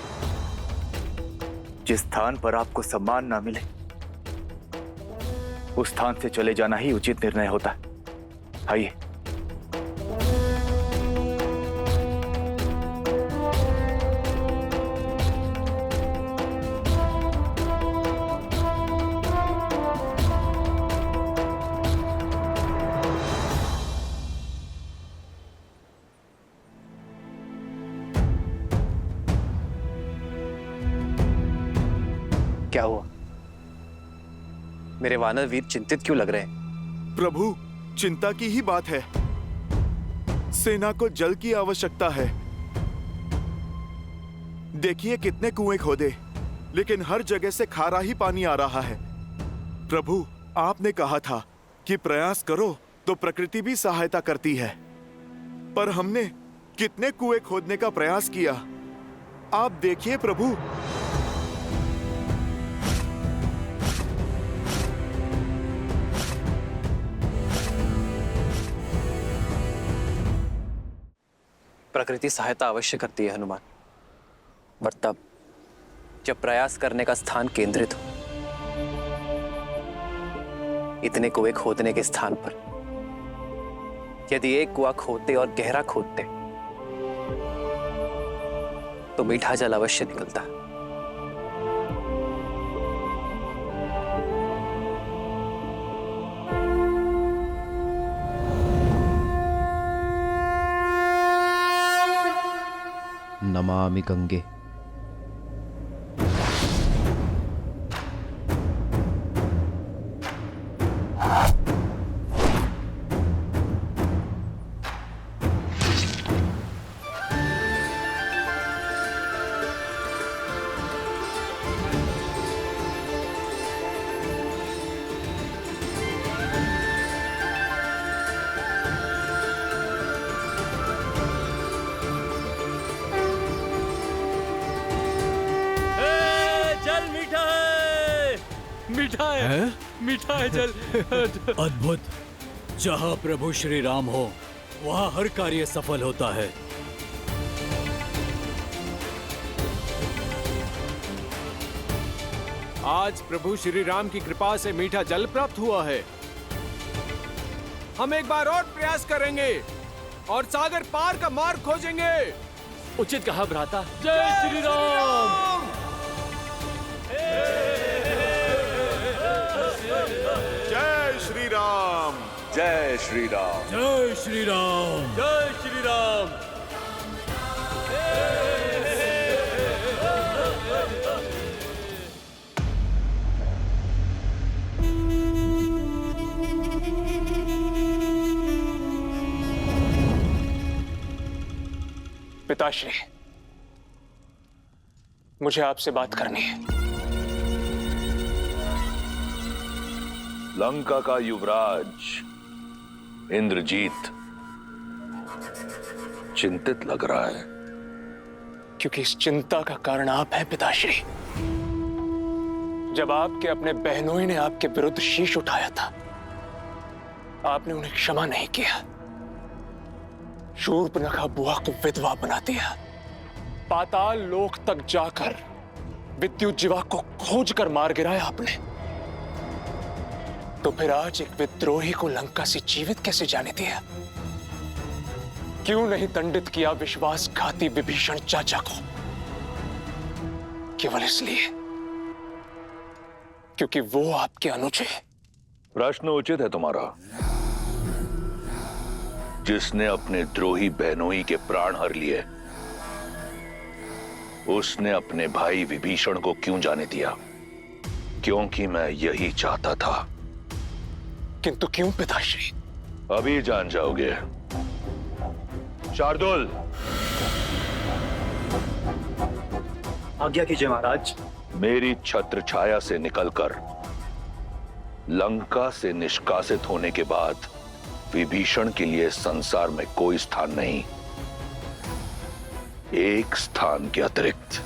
जिस स्थान पर आपको सम्मान ना मिले उस स्थान से चले जाना ही उचित निर्णय होता है। आइए। क्या हुआ? मेरे वानर वीर चिंतित क्यों लग रहे हैं? प्रभु, चिंता की ही बात है। सेना को जल की आवश्यकता है। देखिए कितने कुएं खोदे, लेकिन हर जगह से खारा ही पानी आ रहा है। प्रभु, आपने कहा था कि प्रयास करो तो प्रकृति भी सहायता करती है, पर हमने कितने कुएं खोदने का प्रयास किया। आप देखिए प्रभु। प्रकृति सहायता अवश्य करती है हनुमान, और तब जब प्रयास करने का स्थान केंद्रित हो, इतने कुएं खोदने के स्थान पर यदि एक कुआं खोदते और गहरा खोदते तो मीठा जल अवश्य निकलता। नमामि गंगे। मीठा है जल। अद्भुत। जहाँ प्रभु श्री राम हो वहाँ हर कार्य सफल होता है। आज प्रभु श्री राम की कृपा से मीठा जल प्राप्त हुआ है। हम एक बार और प्रयास करेंगे और सागर पार का मार्ग खोजेंगे। उचित कहा भ्राता। जय श्री राम। जय श्री राम। जय श्री राम। जय श्री राम। जय श्री राम। पिताश्री, मुझे आपसे बात करनी है। लंका का युवराज इंद्रजीत चिंतित लग रहा है। क्योंकि इस चिंता का कारण आप हैं पिताश्री। जब आपके अपने बहनोई ने आपके विरुद्ध शीश उठाया था, आपने उन्हें क्षमा नहीं किया। शूर्पणखा बुआ को विधवा बना दिया। पाताल लोक तक जाकर विद्युत जीवा को खोज कर मार गिराया आपने। तो फिर आज एक विद्रोही को लंका से जीवित कैसे जाने दिया? क्यों नहीं दंडित किया विश्वासघाती विभीषण चाचा को? केवल इसलिए क्योंकि वो आपके अनुज है। प्रश्न उचित है तुम्हारा। जिसने अपने द्रोही बहनोई के प्राण हर लिए, उसने अपने भाई विभीषण को क्यों जाने दिया? क्योंकि मैं यही चाहता था। किंतु क्यों पिताश्री? अभी जान जाओगे। शार्दुल, आज्ञा कीजिए महाराज। मेरी छत्र छाया से निकलकर लंका से निष्कासित होने के बाद विभीषण के लिए संसार में कोई स्थान नहीं। एक स्थान के अतिरिक्त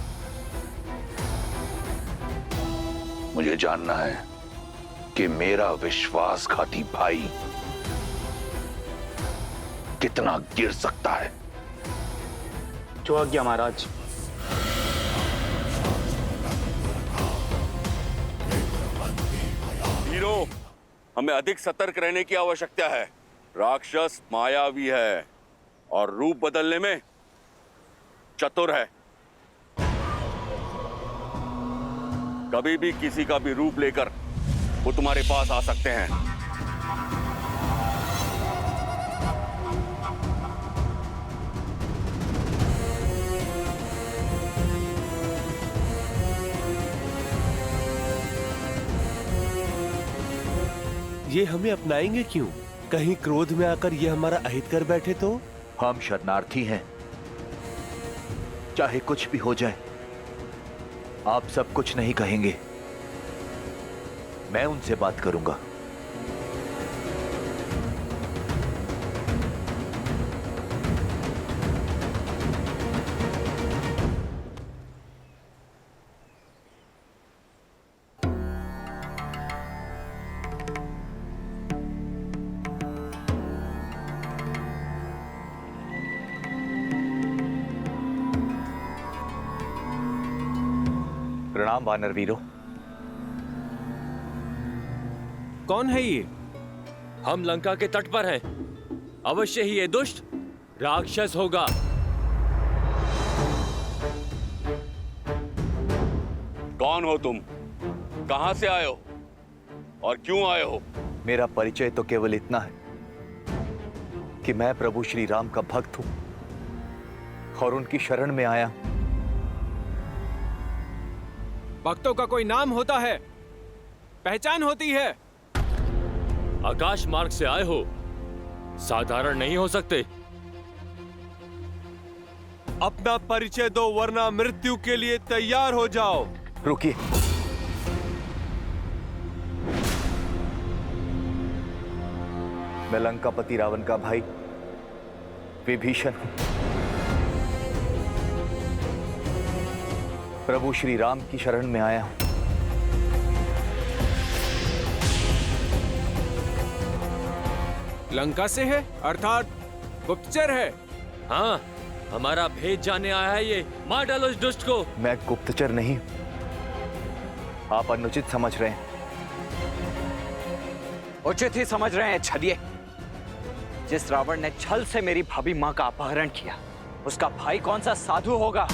मुझे जानना है कि मेरा विश्वासघाती भाई कितना गिर सकता है। जो आज्ञा महाराज। हीरो, हमें अधिक सतर्क रहने की आवश्यकता है। राक्षस मायावी है और रूप बदलने में चतुर है। कभी भी किसी का भी रूप लेकर वो तुम्हारे पास आ सकते हैं। ये हमें अपनाएंगे क्यों? कहीं क्रोध में आकर ये हमारा अहित कर बैठे तो? हम शरणार्थी हैं। चाहे कुछ भी हो जाए, आप सब कुछ नहीं कहेंगे। मैं उनसे बात करूंगा। प्रणाम वानर वीरों। कौन है ये? हम लंका के तट पर हैं। अवश्य ही ये दुष्ट राक्षस होगा। कौन हो तुम? कहां से आए हो और क्यों आए हो? मेरा परिचय तो केवल इतना है कि मैं प्रभु श्री राम का भक्त हूं और उनकी शरण में आया। भक्तों का कोई नाम होता है, पहचान होती है। आकाश मार्ग से आए हो, साधारण नहीं हो सकते। अपना परिचय दो वरना मृत्यु के लिए तैयार हो जाओ। रुकिए, मैं लंकापति रावण का भाई विभीषण हूं। प्रभु श्री राम की शरण में आया हूं। लंका से है, अर्थात गुप्तचर है। हाँ, हमारा भेद जानने आया है ये। मार डालो इस दुष्ट को। मैं गुप्तचर नहीं, आप अनुचित समझ रहे हैं। उचित ही समझ रहे हैं छदिए। जिस रावण ने छल से मेरी भाभी मां का अपहरण किया, उसका भाई कौन सा साधु होगा?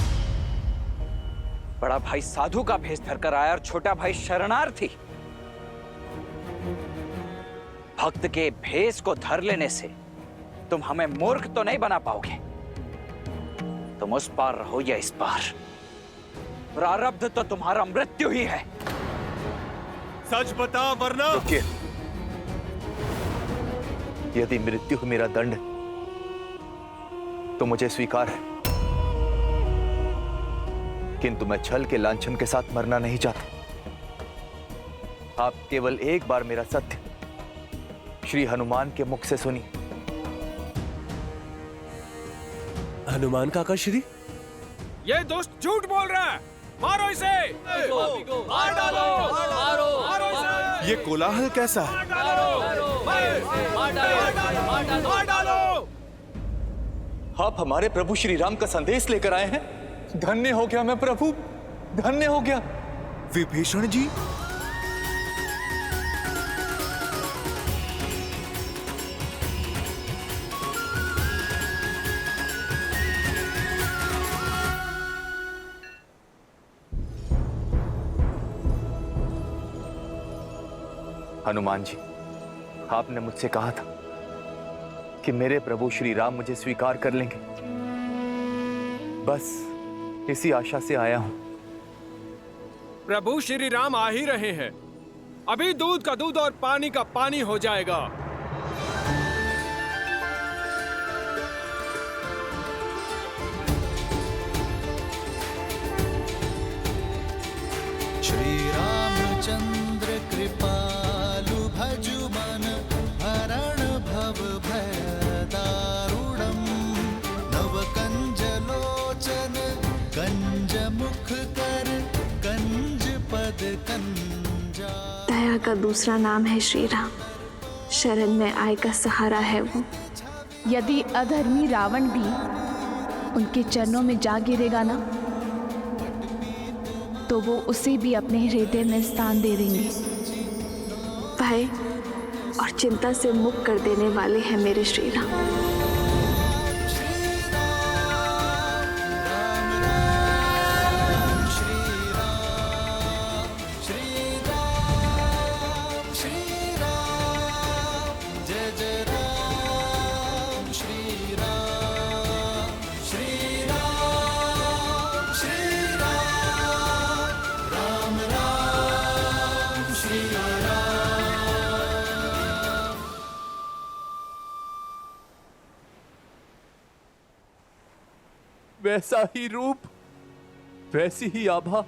बड़ा भाई साधु का भेष धरकर आया और छोटा भाई शरणार्थी। भक्त के भेष को धर लेने से तुम हमें मूर्ख तो नहीं बना पाओगे। तुम उस पार रहो या इस पार, प्रारब्ध तो तुम्हारा मृत्यु ही है। सच बता वरना। रुकिए, यदि मृत्यु मेरा दंड तो मुझे स्वीकार है, किंतु मैं छल के लांछन के साथ मरना नहीं चाहता। आप केवल एक बार मेरा सत्य श्री हनुमान के मुख से सुनिए। हनुमान काका श्री, ये दुष्ट झूठ बोल रहा है। मारो इसे। मार डालो, मारो इसे। ये कोलाहल कैसा है? मार डालो। आप हमारे प्रभु श्री राम का संदेश लेकर आए हैं। धन्य हो गया मैं प्रभु, धन्य हो गया। विभीषण जी, हनुमान जी, आपने मुझसे कहा था कि मेरे प्रभु श्री राम मुझे स्वीकार कर लेंगे। बस इसी आशा से आया हूं। प्रभु श्री राम आ ही रहे हैं। अभी दूध का दूध और पानी का पानी हो जाएगा। श्री रामचंद्र कृपालु भजु मन हरण भव भय दारुणम नव कंज लोचन कंज मुख कर कंज पद कंजा। दया का दूसरा नाम है श्री राम। शरण में आए का सहारा है वो। यदि अधर्मी रावण भी उनके चरणों में जा गिरेगा ना, तो वो उसे भी अपने हृदय में स्थान दे देंगे। भय और चिंता से मुक्त कर देने वाले हैं मेरे श्री राम। वैसा ही रूप, वैसी ही आभा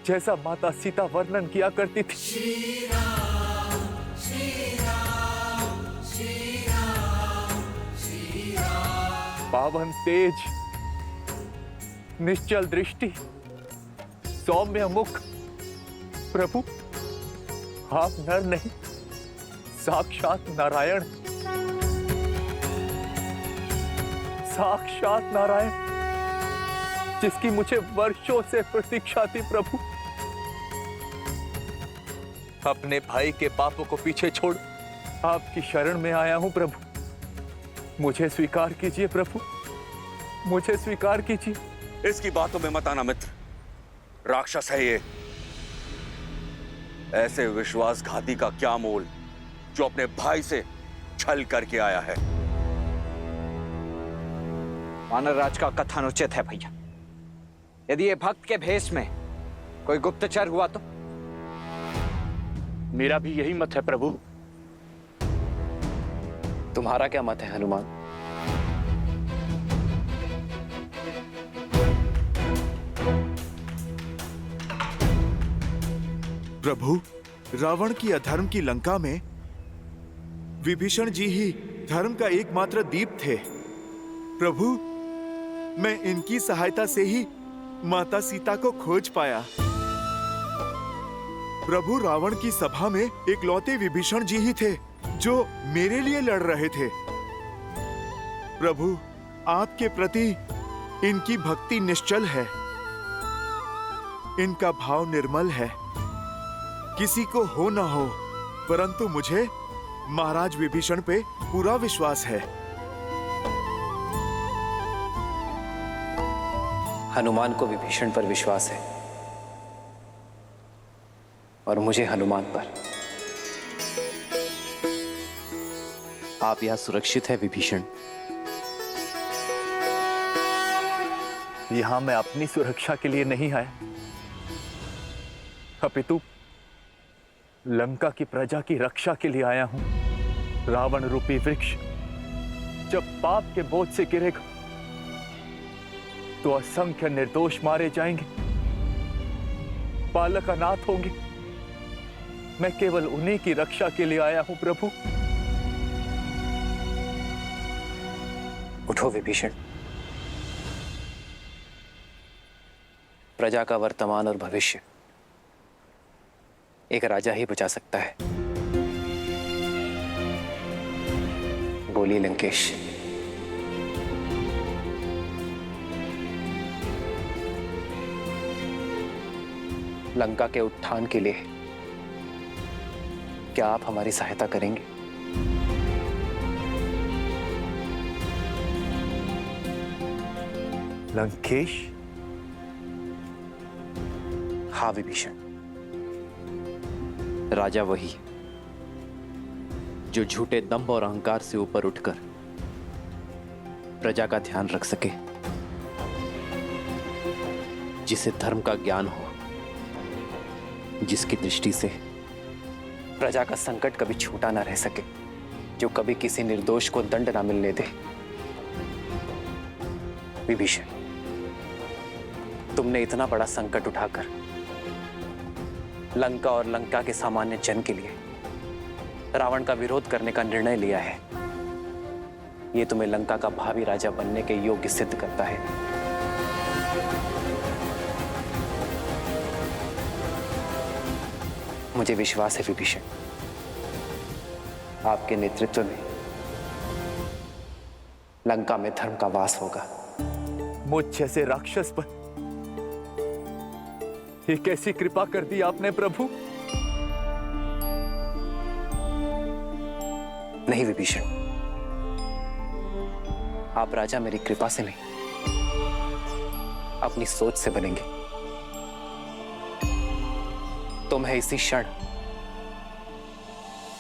जैसा माता सीता वर्णन किया करती थी। श्री राम, श्री राम, श्री राम, श्री राम। पावन तेज, निश्चल दृष्टि, सौम्य मुख। प्रभु, आप नर नहीं, साक्षात नारायण, साक्षात नारायण। जिसकी मुझे वर्षों से प्रतीक्षा थी प्रभु। अपने भाई के पापों को पीछे छोड़ आपकी शरण में आया हूं प्रभु। मुझे स्वीकार कीजिए प्रभु, मुझे स्वीकार कीजिए। इसकी बातों में मत आना मित्र, राक्षस है ये। ऐसे विश्वासघाती का क्या मोल जो अपने भाई से छल करके आया है। वानर राज का कथन उचित है भैया। यदि ये भक्त के भेष में कोई गुप्तचर हुआ तो? मेरा भी यही मत है प्रभु। तुम्हारा क्या मत है हनुमान? प्रभु, रावण की अधर्म की लंका में विभीषण जी ही धर्म का एकमात्र दीप थे। प्रभु, मैं इनकी सहायता से ही माता सीता को खोज पाया। प्रभु, रावण की सभा में इकलौते विभीषण जी ही थे जो मेरे लिए लड़ रहे थे। प्रभु, आपके प्रति इनकी भक्ति निश्चल है, इनका भाव निर्मल है। किसी को हो ना हो, परंतु मुझे महाराज विभीषण पे पूरा विश्वास है। हनुमान को विभीषण पर विश्वास है और मुझे हनुमान पर। आप यहाँ सुरक्षित है विभीषण। यहां मैं अपनी सुरक्षा के लिए नहीं आया, अपितु लंका की प्रजा की रक्षा के लिए आया हूं। रावण रूपी वृक्ष जब पाप के बोझ से गिरेगा तो असंख्य निर्दोष मारे जाएंगे, बालक अनाथ होंगे। मैं केवल उन्हीं की रक्षा के लिए आया हूं प्रभु। उठो विभीषण। प्रजा का वर्तमान और भविष्य एक राजा ही बचा सकता है। बोलिए लंकेश। लंका के उत्थान के लिए क्या आप हमारी सहायता करेंगे? लंकेश? हाँ विभीषण। राजा वही जो झूठे दंभ और अहंकार से ऊपर उठकर प्रजा का ध्यान रख सके, जिसे धर्म का ज्ञान हो, जिसकी दृष्टि से प्रजा का संकट कभी छूटा ना रह सके, जो कभी किसी निर्दोष को दंड ना मिलने दे। विभीषण, तुमने इतना बड़ा संकट उठाकर लंका और लंका के सामान्य जन के लिए रावण का विरोध करने का निर्णय लिया है। यह तुम्हें लंका का भावी राजा बनने के योग्य सिद्ध करता है। मुझे विश्वास है विभीषण, आपके नेतृत्व में लंका में धर्म का वास होगा। मुझ जैसे राक्षस पर ये कैसी कृपा कर दी आपने प्रभु? नहीं विभीषण, आप राजा मेरी कृपा से नहीं, अपनी सोच से बनेंगे। तो मैं इसी क्षण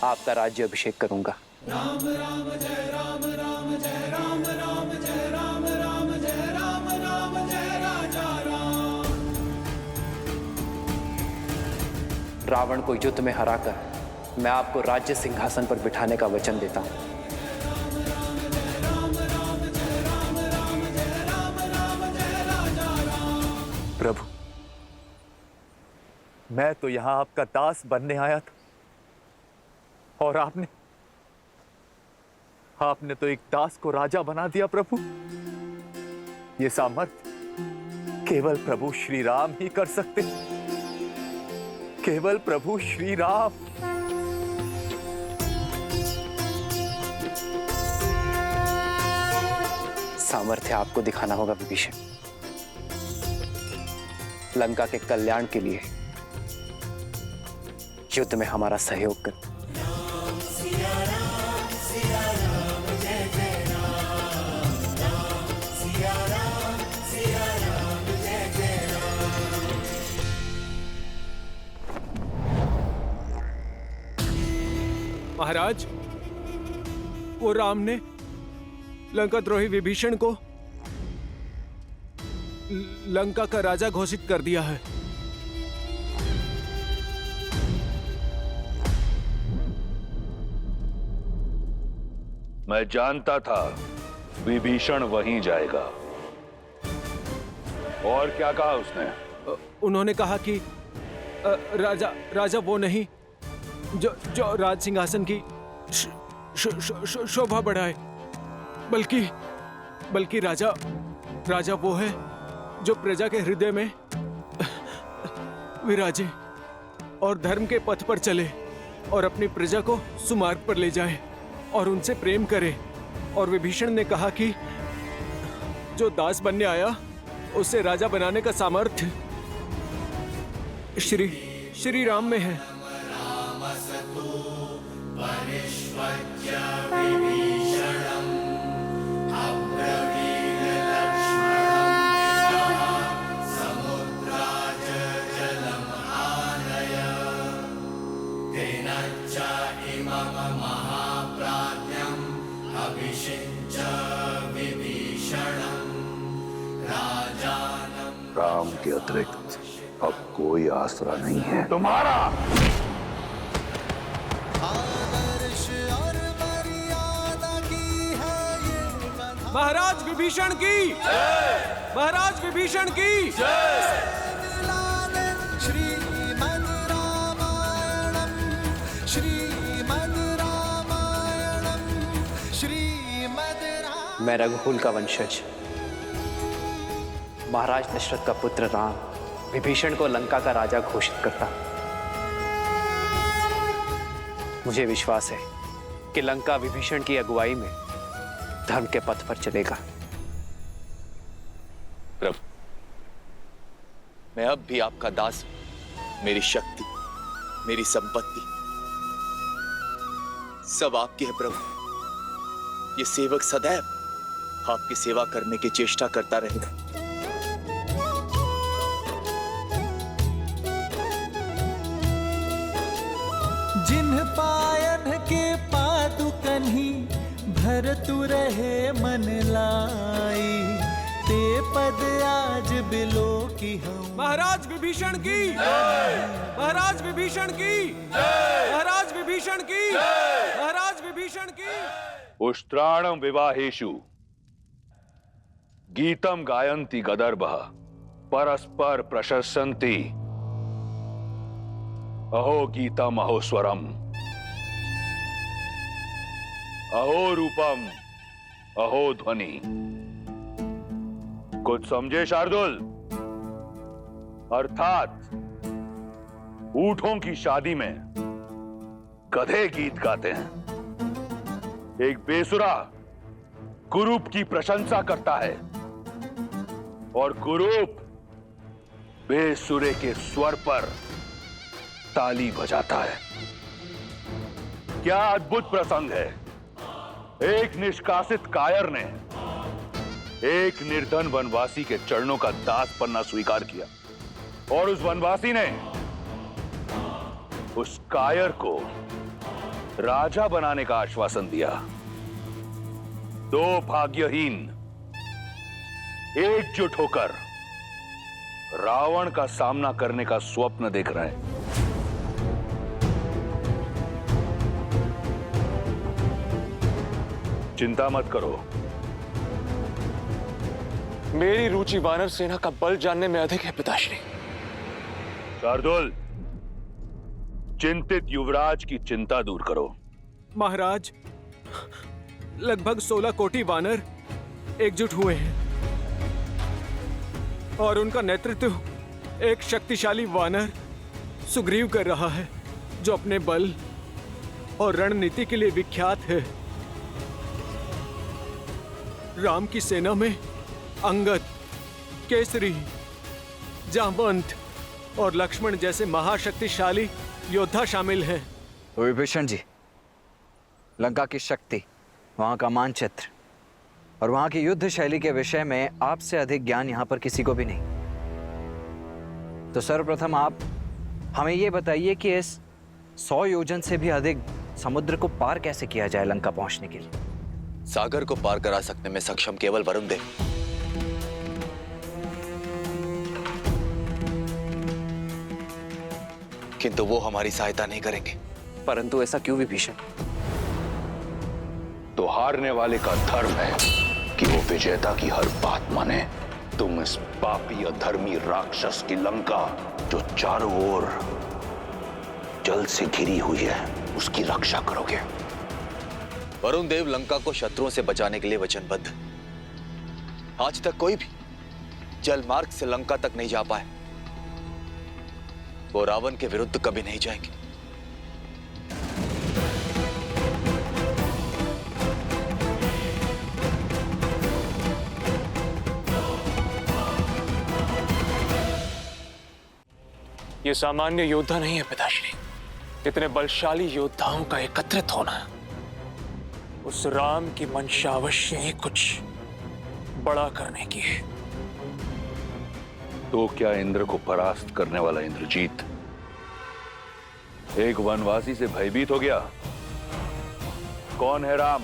आपका राज्य अभिषेक करूंगा। राम राम जय राम राम जय राम राम जय राम राम जय राम राम जय राजा राम। रावण को युद्ध में हराकर मैं आपको राज्य सिंहासन पर बिठाने का वचन देता हूं। प्रभु, मैं तो यहां आपका दास बनने आया था और आपने तो एक दास को राजा बना दिया प्रभु। ये सामर्थ्य केवल प्रभु श्री राम ही कर सकते, केवल प्रभु श्री राम। सामर्थ्य आपको दिखाना होगा विभीषण। लंका के कल्याण के लिए युद्ध में हमारा सहयोग कर। महाराज, वो राम ने लंका द्रोही विभीषण को लंका का राजा घोषित कर दिया है। मैं जानता था विभीषण वहीं जाएगा। और क्या कहा उसने? उन्होंने कहा कि राजा वो नहीं जो राज सिंहासन की शोभा बढ़ाए, बल्कि राजा वो है जो प्रजा के हृदय में विराजे और धर्म के पथ पर चले और अपनी प्रजा को सुमार्ग पर ले जाए और उनसे प्रेम करे। और विभीषण ने कहा कि जो दास बनने आया उसे राजा बनाने का सामर्थ्य श्री राम में है। राम के अतिरिक्त अब कोई आसरा नहीं है तुम्हारा। महाराज विभीषण की, महाराज विभीषण की। मैं रघुकुल का वंशज महाराज दशरथ का पुत्र राम विभीषण को लंका का राजा घोषित करता। मुझे विश्वास है कि लंका विभीषण की अगुवाई में धर्म के पथ पर चलेगा। प्रभु, मैं अब भी आपका दास, मेरी शक्ति, मेरी संपत्ति सब आपकी है प्रभु। ये सेवक सदैव आपकी सेवा करने की चेष्टा करता रहेगा। जिन्ह पायन के पादुकन्ही भरतु रहे मन लाई, ते पद आज बिलो की हम। महाराज विभीषण की, महाराज विभीषण की, महाराज विभीषण की, महाराज विभीषण की। उष्ट्राणम विवाहेषु गीतम गायन्ति गदर्भः परस्पर प्रशस्यन्ति, अहो गीतम अहो स्वरम, अहो रूपम अहो ध्वनि। कुछ समझे शार्दुल? अर्थात ऊंटों की शादी में गधे गीत गाते हैं। एक बेसुरा कुरूप की प्रशंसा करता है और कुरूप बेसुरे के स्वर पर ताली बजाता है। क्या अद्भुत प्रसंग है। एक निष्कासित कायर ने एक निर्धन वनवासी के चरणों का दास बनना स्वीकार किया और उस वनवासी ने उस कायर को राजा बनाने का आश्वासन दिया। दो भाग्यहीन एकजुट होकर रावण का सामना करने का स्वप्न देख रहे हैं। चिंता मत करो, मेरी रुचि वानर सेना का बल जानने में अधिक है पिताश्री। शार्दुल, चिंतित युवराज की चिंता दूर करो। महाराज, लगभग 16 कोटि वानर एकजुट हुए हैं और उनका नेतृत्व एक शक्तिशाली वानर सुग्रीव कर रहा है, जो अपने बल और रणनीति के लिए विख्यात है। राम की सेना में अंगद, केसरी, जामवंत और लक्ष्मण जैसे महाशक्तिशाली योद्धा शामिल हैं। विभीषण जी, लंका की शक्ति, वहां का मानचित्र और वहां की युद्ध शैली के विषय में आपसे अधिक ज्ञान यहां पर किसी को भी नहीं। तो सर्वप्रथम आप हमें यह बताइए कि इस 100 योजन से भी अधिक समुद्र को पार कैसे किया जाए लंका पहुंचने के लिए? सागर को पार करा सकने में सक्षम केवल वरुण देव। किंतु वो हमारी सहायता नहीं करेंगे। परंतु ऐसा क्यों विभीषण? तो हारने वाले का धर्म है कि वो विजेता की हर बात माने। तुम इस पापी अधर्मी राक्षस की लंका, जो चारों ओर जल से घिरी हुई है, उसकी रक्षा करोगे। वरुण देव लंका को शत्रुओं से बचाने के लिए वचनबद्ध। आज तक कोई भी जल मार्ग से लंका तक नहीं जा पाए। वो रावण के विरुद्ध कभी नहीं जाएंगे। ये सामान्य योद्धा नहीं है पिताश्री। इतने बलशाली योद्धाओं का एकत्रित होना, उस राम की मंशा अवश्य ही कुछ बड़ा करने की है। तो क्या इंद्र को परास्त करने वाला इंद्रजीत एक वनवासी से भयभीत हो गया? कौन है राम?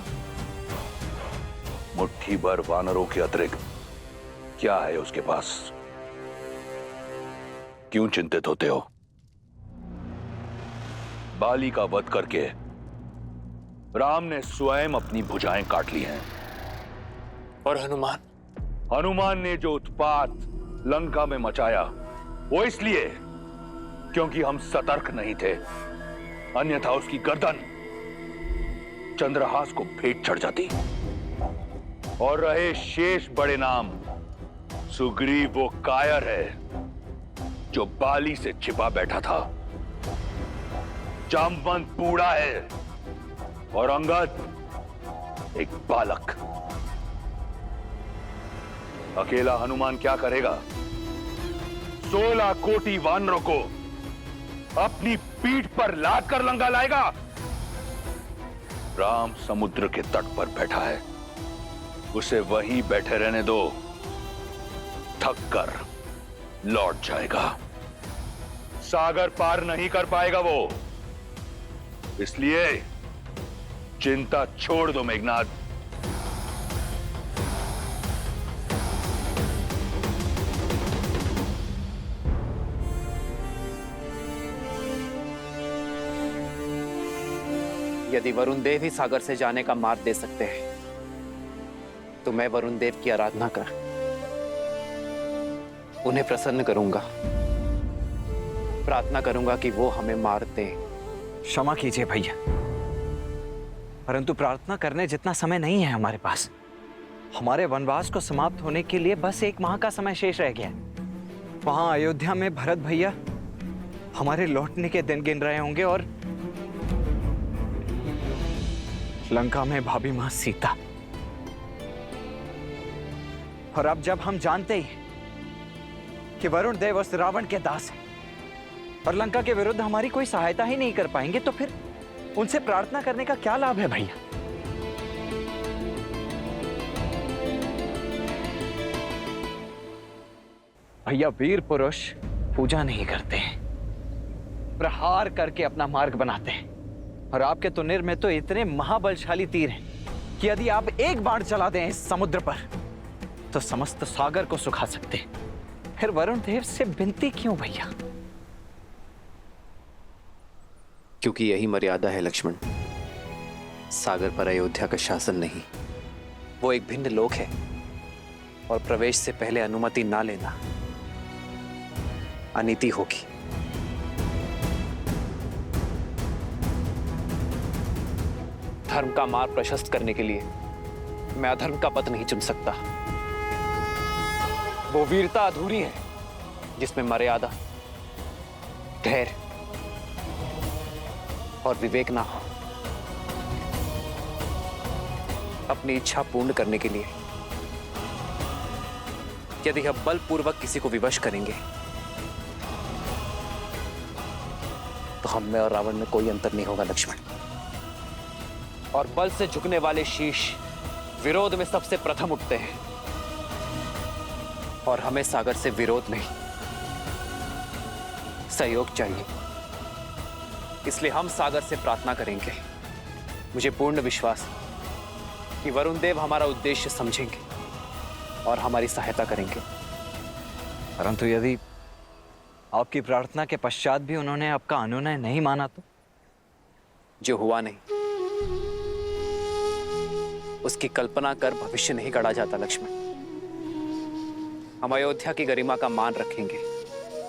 मुट्ठी भर वानरों के अतिरिक्त क्या है उसके पास? क्यों चिंतित होते हो? बाली का वध करके राम ने स्वयं अपनी भुजाएं काट ली हैं। और हनुमान? हनुमान ने जो उत्पात लंका में मचाया, वो इसलिए क्योंकि हम सतर्क नहीं थे। अन्यथा उसकी गर्दन चंद्रहास को भेंट चढ़ जाती। और रहे शेष बड़े नाम, सुग्रीव वो कायर है जो बाली से छिपा बैठा था। जामवंत बूढ़ा है और अंगद एक बालक। अकेला हनुमान क्या करेगा? 16 कोटि वानरों को अपनी पीठ पर लाद कर लंका लाएगा। राम समुद्र के तट पर बैठा है, उसे वहीं बैठे रहने दो। थक कर लौट जाएगा। सागर पार नहीं कर पाएगा वो। इसलिए चिंता छोड़ दो मेघनाद। यदि वरुण देव ही सागर से जाने का मार्ग दे सकते हैं, तो मैं वरुण देव की आराधना कर उन्हें प्रसन्न करूंगा। प्रार्थना करूंगा कि वो हमें मार दे। क्षमा कीजिए भैया, परंतु प्रार्थना करने जितना समय नहीं है हमारे पास। हमारे वनवास को समाप्त होने के लिए बस 1 माह का समय शेष रह गया। वहां अयोध्या में भरत भैया हमारे लौटने के दिन गिन रहे होंगे और लंका में भाभी मां सीता। और अब जब हम जानते ही कि वरुण देव उस रावण के दास हैं और लंका के विरुद्ध हमारी कोई सहायता ही नहीं कर पाएंगे, तो फिर उनसे प्रार्थना करने का क्या लाभ है भैया? भैया, वीर पुरुष पूजा नहीं करते हैं, प्रहार करके अपना मार्ग बनाते हैं। और आपके तुनिर में तो इतने महाबलशाली तीर हैं कि यदि आप एक बाण चला दें इस समुद्र पर, तो समस्त सागर को सुखा सकते हैं। फिर वरुण देव से विनती क्यों भैया? क्योंकि यही मर्यादा है लक्ष्मण। सागर पर अयोध्या का शासन नहीं, वो एक भिन्न लोक है और प्रवेश से पहले अनुमति ना लेना अनीति होगी। धर्म का मार्ग प्रशस्त करने के लिए मैं अधर्म का पथ नहीं चुन सकता। वो वीरता अधूरी है जिसमें मर्यादा, धैर्य और विवेक ना हो। अपनी इच्छा पूर्ण करने के लिए यदि हम बलपूर्वक किसी को विवश करेंगे हम में और रावण में कोई अंतर नहीं होगा लक्ष्मण। और बल से झुकने वाले शीश विरोध में सबसे प्रथम उठते हैं, और हमें सागर से विरोध नहीं, सहयोग चाहिए। इसलिए हम सागर से प्रार्थना करेंगे। मुझे पूर्ण विश्वास है कि वरुण देव हमारा उद्देश्य समझेंगे और हमारी सहायता करेंगे। परंतु यदि आपकी प्रार्थना के पश्चात भी उन्होंने आपका अनुनय नहीं माना तो? जो हुआ नहीं उसकी कल्पना कर भविष्य नहीं गढ़ा जाता लक्ष्मण। हम अयोध्या की गरिमा का मान रखेंगे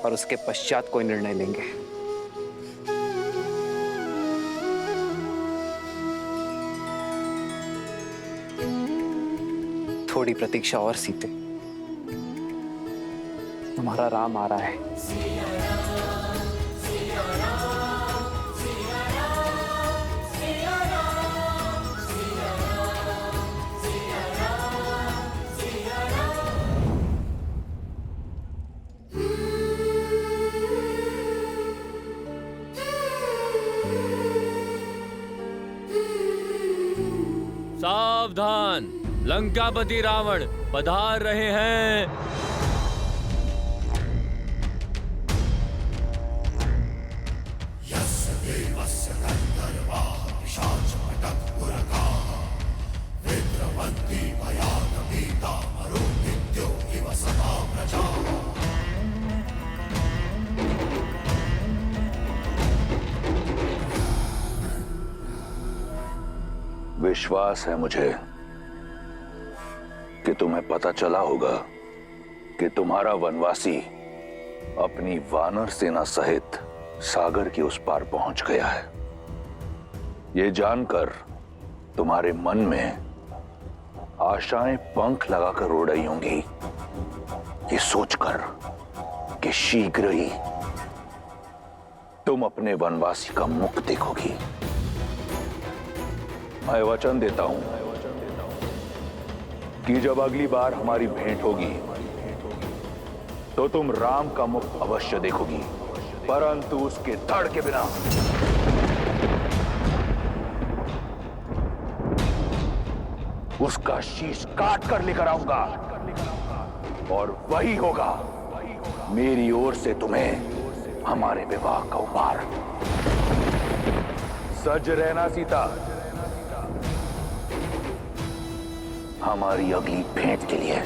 और उसके पश्चात कोई निर्णय लेंगे। थोड़ी प्रतीक्षा और सीते, तुम्हारा राम आ रहा है। सावधान, लंकापति रावण पधार रहे हैं। विश्वास है मुझे कि तुम्हें पता चला होगा कि तुम्हारा वनवासी अपनी वानर सेना सहित सागर के उस पार पहुंच गया है। ये जानकर तुम्हारे मन में आशाएं पंख लगाकर उड़ रही होंगी, ये सोचकर कि शीघ्र ही तुम अपने वनवासी का मुख देखोगी। मैं वचन देता हूं कि जब अगली बार हमारी भेंट होगी तो तुम राम का मुख अवश्य देखोगी, परंतु उसके धड़ के बिना। उसका शीश काट कर लेकर आऊंगा और वही होगा मेरी ओर से तुम्हें हमारे विवाह का उपहार। सज रहना सीता, हमारी अगली भेंट के लिए।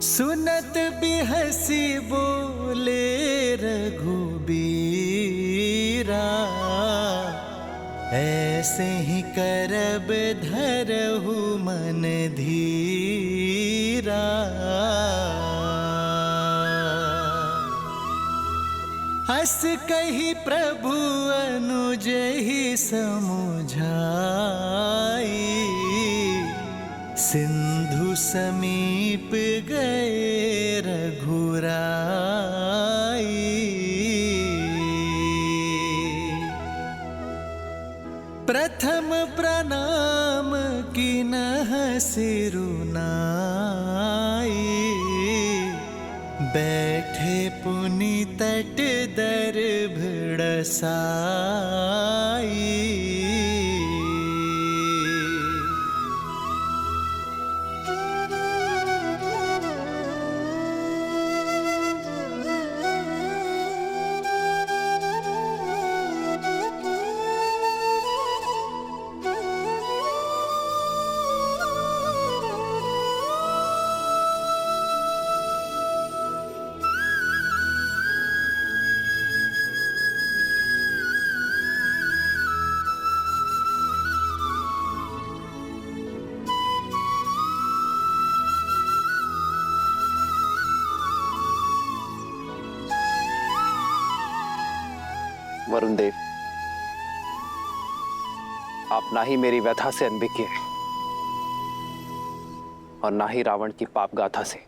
सुनत भी हंसी बोले रघुबीरा, ऐसे ही करब धरहु मन धीरा। हंस कही प्रभु अनुज ही समुझाई, सिंधु समीप गए रघुराई। प्रथम प्रणाम किन्ह सिरुनाई, बैठे पुनि तट दर्भ डसाई। वरुण देव, आप ना ही मेरी व्यथा से अनभिज्ञ हैं और ना ही रावण की पाप गाथा से।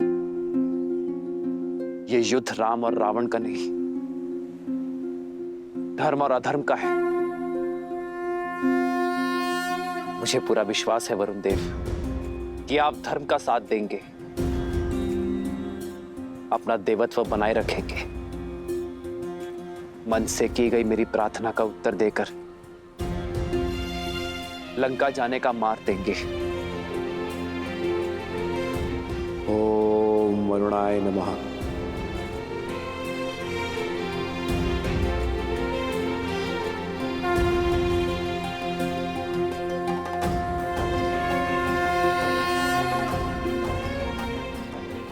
ये युद्ध राम और रावण का नहीं, धर्म और अधर्म का है। मुझे पूरा विश्वास है वरुण देव कि आप धर्म का साथ देंगे, अपना देवत्व बनाए रखेंगे, मन से की गई मेरी प्रार्थना का उत्तर देकर लंका जाने का मार्ग देंगे। ओम वरुणाय नमः।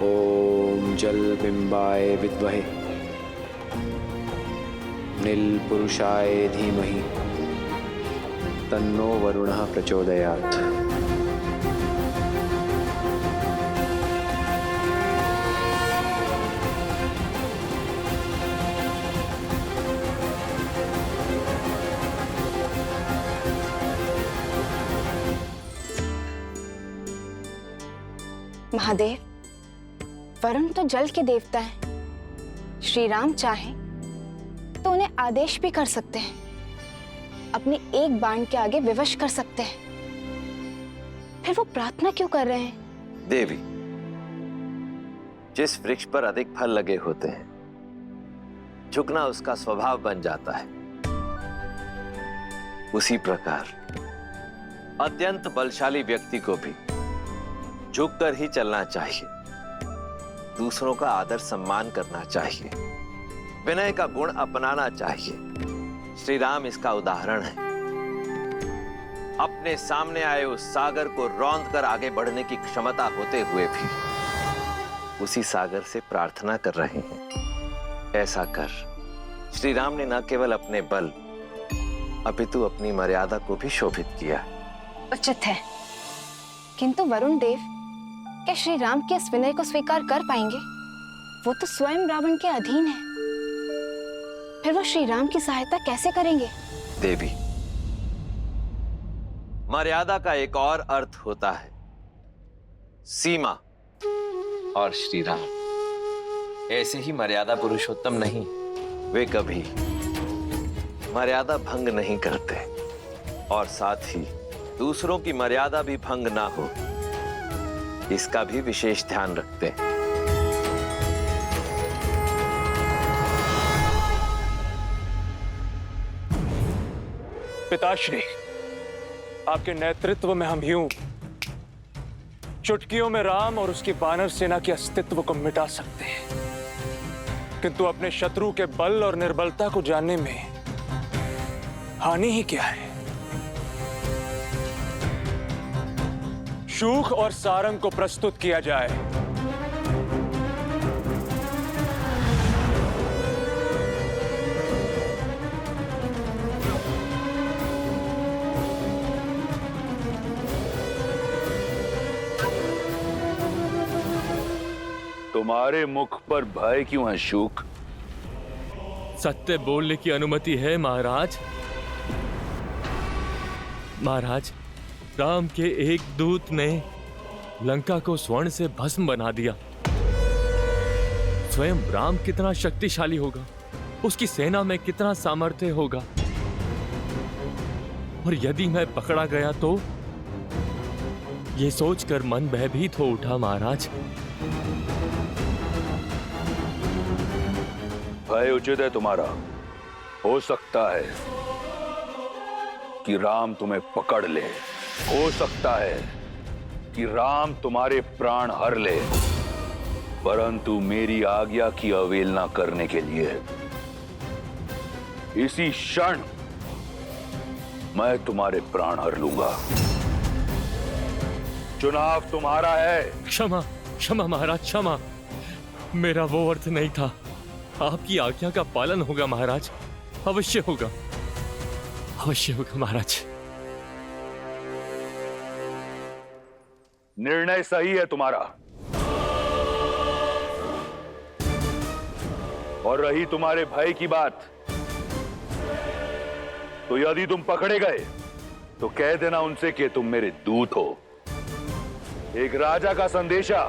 ओम जल बिंबाय विद्महे नील पुरुषाय धीमहि तन्नो वरुणः प्रचोदयात्। महादेव, वरुण तो जल के देवता हैं। श्री राम चाहें तो उन्हें आदेश भी कर सकते हैं, अपने एक बाण के आगे विवश कर सकते हैं। फिर वो प्रार्थना क्यों कर रहे हैं? देवी, जिस वृक्ष पर अधिक फल लगे होते हैं, झुकना उसका स्वभाव बन जाता है। उसी प्रकार अत्यंत बलशाली व्यक्ति को भी झुककर ही चलना चाहिए, दूसरों का आदर सम्मान करना चाहिए, विनय का गुण अपनाना चाहिए। श्री राम इसका उदाहरण है। अपने सामने आए उस सागर को रौंद कर आगे बढ़ने की क्षमता होते हुए भी उसी सागर से प्रार्थना कर रहे हैं। ऐसा कर श्री राम ने न केवल अपने बल अपितु अपनी मर्यादा को भी शोभित किया। उचित है, किंतु वरुण देव, क्या श्री राम के इस विनय को स्वीकार कर पाएंगे? वो तो स्वयं रावण के अधीन है, फिर वो श्री राम की सहायता कैसे करेंगे? देवी, मर्यादा का एक और अर्थ होता है सीमा, और श्री राम ऐसे ही मर्यादा पुरुषोत्तम नहीं, वे कभी मर्यादा भंग नहीं करते और साथ ही दूसरों की मर्यादा भी भंग ना हो, इसका भी विशेष ध्यान रखते हैं। पिताश्री, आपके नेतृत्व में हम यूं चुटकियों में राम और उसकी वानर सेना के अस्तित्व को मिटा सकते हैं, किंतु अपने शत्रु के बल और निर्बलता को जानने में हानि ही क्या है? शूख और सारंग को प्रस्तुत किया जाए। तुम्हारे मुख पर भय क्यों है शूक? सत्य बोलने की अनुमति है महाराज। महाराज, राम के एक दूत ने लंका को स्वर्ण से भस्म बना दिया। स्वयं राम कितना शक्तिशाली होगा, उसकी सेना में कितना सामर्थ्य होगा, और यदि मैं पकड़ा गया तो यह सोचकर मन भयभीत हो उठा महाराज। भय उचित है तुम्हारा। हो सकता है कि राम तुम्हें पकड़ ले, हो सकता है कि राम तुम्हारे प्राण हर ले, परंतु मेरी आज्ञा की अवहेलना करने के लिए इसी क्षण मैं तुम्हारे प्राण हर लूंगा। चुनाव तुम्हारा है। क्षमा क्षमा महाराज, क्षमा। मेरा वो अर्थ नहीं था। आपकी आज्ञा का पालन होगा महाराज, अवश्य होगा, अवश्य होगा महाराज। निर्णय सही है तुम्हारा। और रही तुम्हारे भय की बात, तो यदि तुम पकड़े गए तो कह देना उनसे कि तुम मेरे दूत हो। एक राजा का संदेशा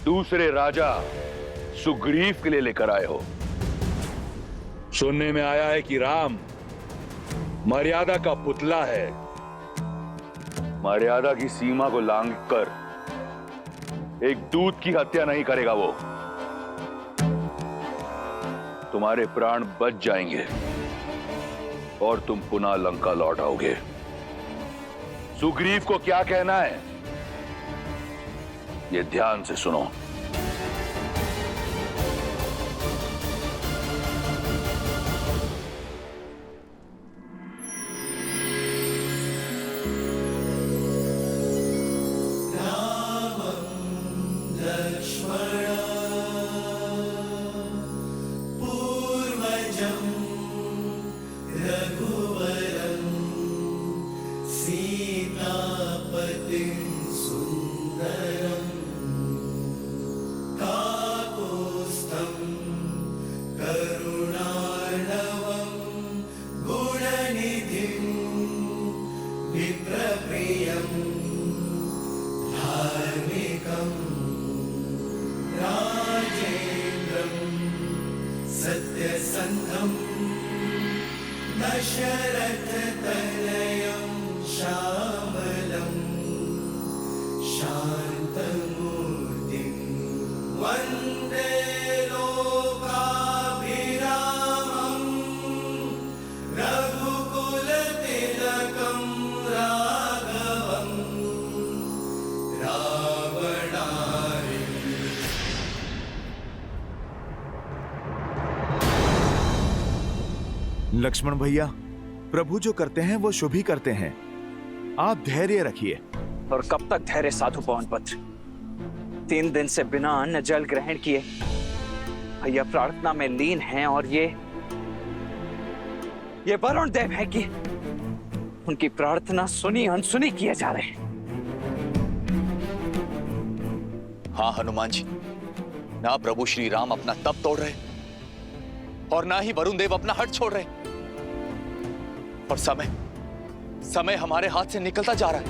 दूसरे राजा सुग्रीव के लिए लेकर आए हो। सुनने में आया है कि राम मर्यादा का पुतला है। मर्यादा की सीमा को लांघकर एक दूत की हत्या नहीं करेगा वो। तुम्हारे प्राण बच जाएंगे और तुम पुनः लंका लौट आओगे। सुग्रीव को क्या कहना है ये ध्यान से सुनो। लक्ष्मण भैया, प्रभु जो करते हैं वो शुभ ही करते हैं। आप धैर्य रखिए। और कब तक धैर्य साधु पवनपुत्र? 3 दिन से बिना अन्न जल ग्रहण किए भैया प्रार्थना में लीन हैं, और ये वरुण देव है कि उनकी प्रार्थना सुनी अनसुनी किए जा रहे हैं। हाँ हनुमान जी, ना प्रभु श्री राम अपना तप तोड़ रहे और ना ही वरुण देव अपना हट छोड़ रहे, और समय हमारे हाथ से निकलता जा रहा है।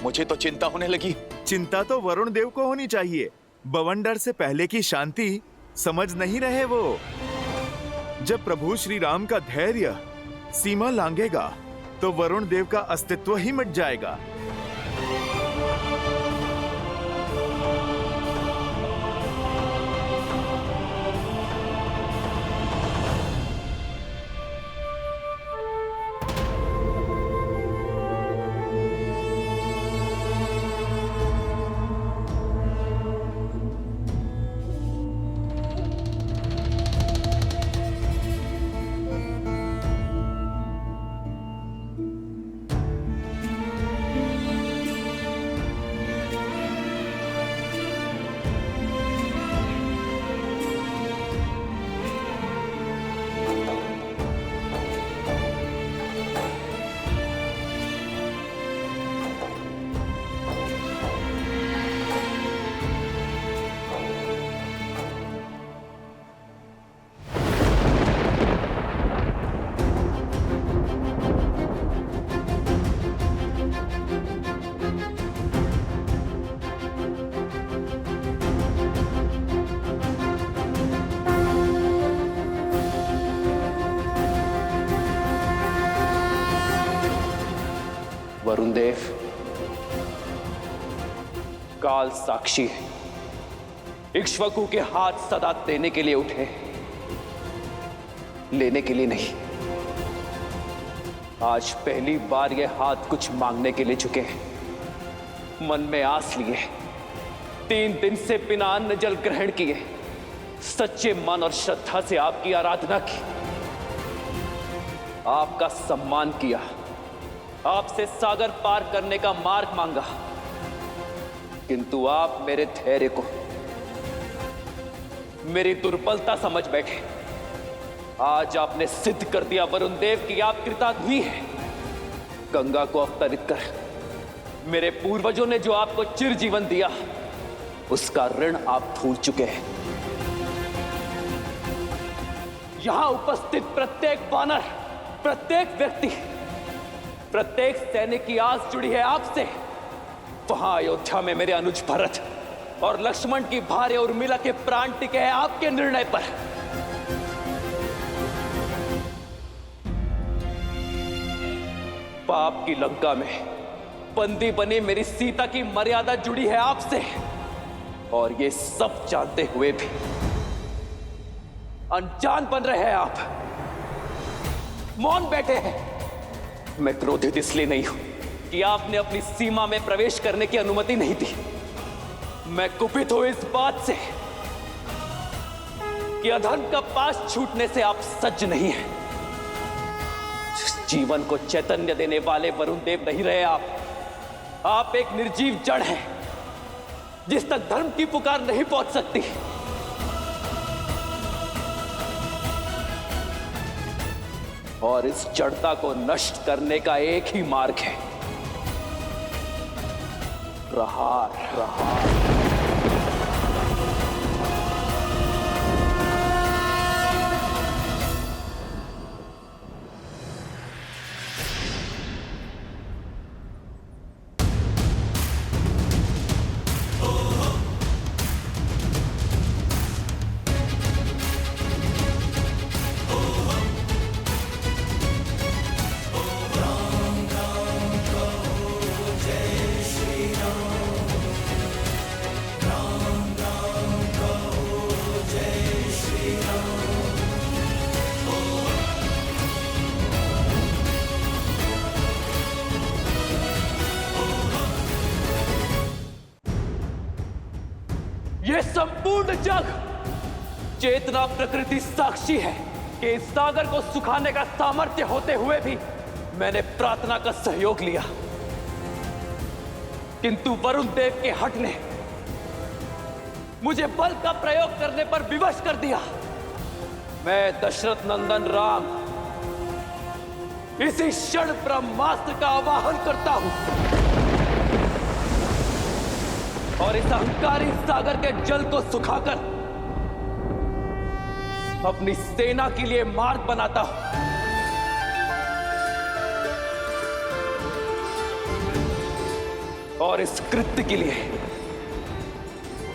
मुझे तो चिंता होने लगी। चिंता तो वरुण देव को होनी चाहिए। बवंडर से पहले की शांति समझ नहीं रहे वो। जब प्रभु श्री राम का धैर्य सीमा लांघेगा तो वरुण देव का अस्तित्व ही मिट जाएगा। वरुण देव काल साक्षी है, इक्ष्वाकु के हाथ सदा देने के लिए उठे, लेने के लिए नहीं। आज पहली बार ये हाथ कुछ मांगने के लिए झुके हैं। मन में आस लिए, 3 दिन से बिना अन्न जल ग्रहण किए, सच्चे मन और श्रद्धा से आपकी आराधना की, आपका सम्मान किया, आपसे सागर पार करने का मार्ग मांगा, किंतु आप मेरे धैर्य को मेरी दुर्बलता समझ बैठे। आज आपने सिद्ध कर दिया वरुण देव कि आप कृतार्थी हैं। गंगा को अवतरित कर मेरे पूर्वजों ने जो आपको चिर जीवन दिया, उसका ऋण आप भूल चुके हैं। यहां उपस्थित प्रत्येक वानर, प्रत्येक व्यक्ति, प्रत्येक सैनिक की आस जुड़ी है आपसे। वहां अयोध्या में मेरे अनुज भरत और लक्ष्मण की भार्य उर्मिला के प्राण टिके हैं आपके निर्णय पर। पाप की लंका में बंदी बनी मेरी सीता की मर्यादा जुड़ी है आपसे, और ये सब जानते हुए भी अनजान बन रहे हैं आप, मौन बैठे हैं। मैं क्रोधित इसलिए नहीं हूं कि आपने अपनी सीमा में प्रवेश करने की अनुमति नहीं दी। मैं कुपित हूं इस बात से कि अधर्म का पास छूटने से आप सज्ज नहीं हैं। जीवन को चैतन्य देने वाले वरुण देव नहीं रहे आप एक निर्जीव जड़ हैं जिस तक धर्म की पुकार नहीं पहुंच सकती। और इस जड़ता को नष्ट करने का एक ही मार्ग है, प्रहार। ये संपूर्ण जग चेतना प्रकृति साक्षी है कि इस सागर को सुखाने का सामर्थ्य होते हुए भी मैंने प्रार्थना का सहयोग लिया, किंतु वरुण देव के हठ ने मुझे बल का प्रयोग करने पर विवश कर दिया। मैं दशरथ नंदन राम इसी क्षण ब्रह्मास्त्र का आवाहन करता हूं और इस अहंकारी सागर के जल को सुखाकर अपनी सेना के लिए मार्ग बनाता हूं। और इस कृत्य के लिए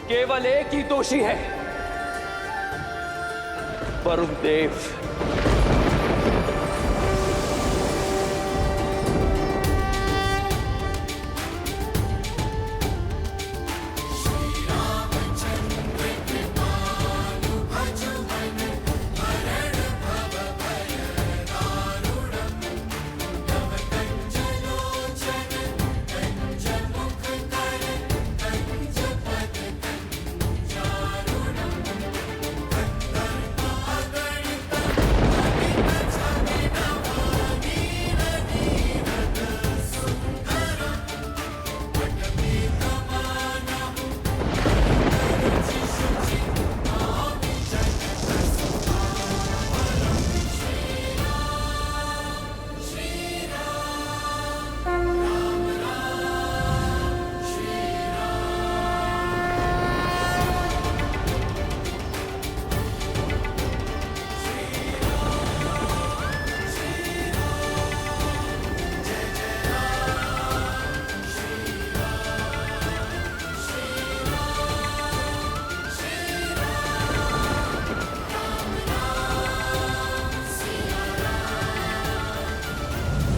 केवल एक ही दोषी है, वरुण देव।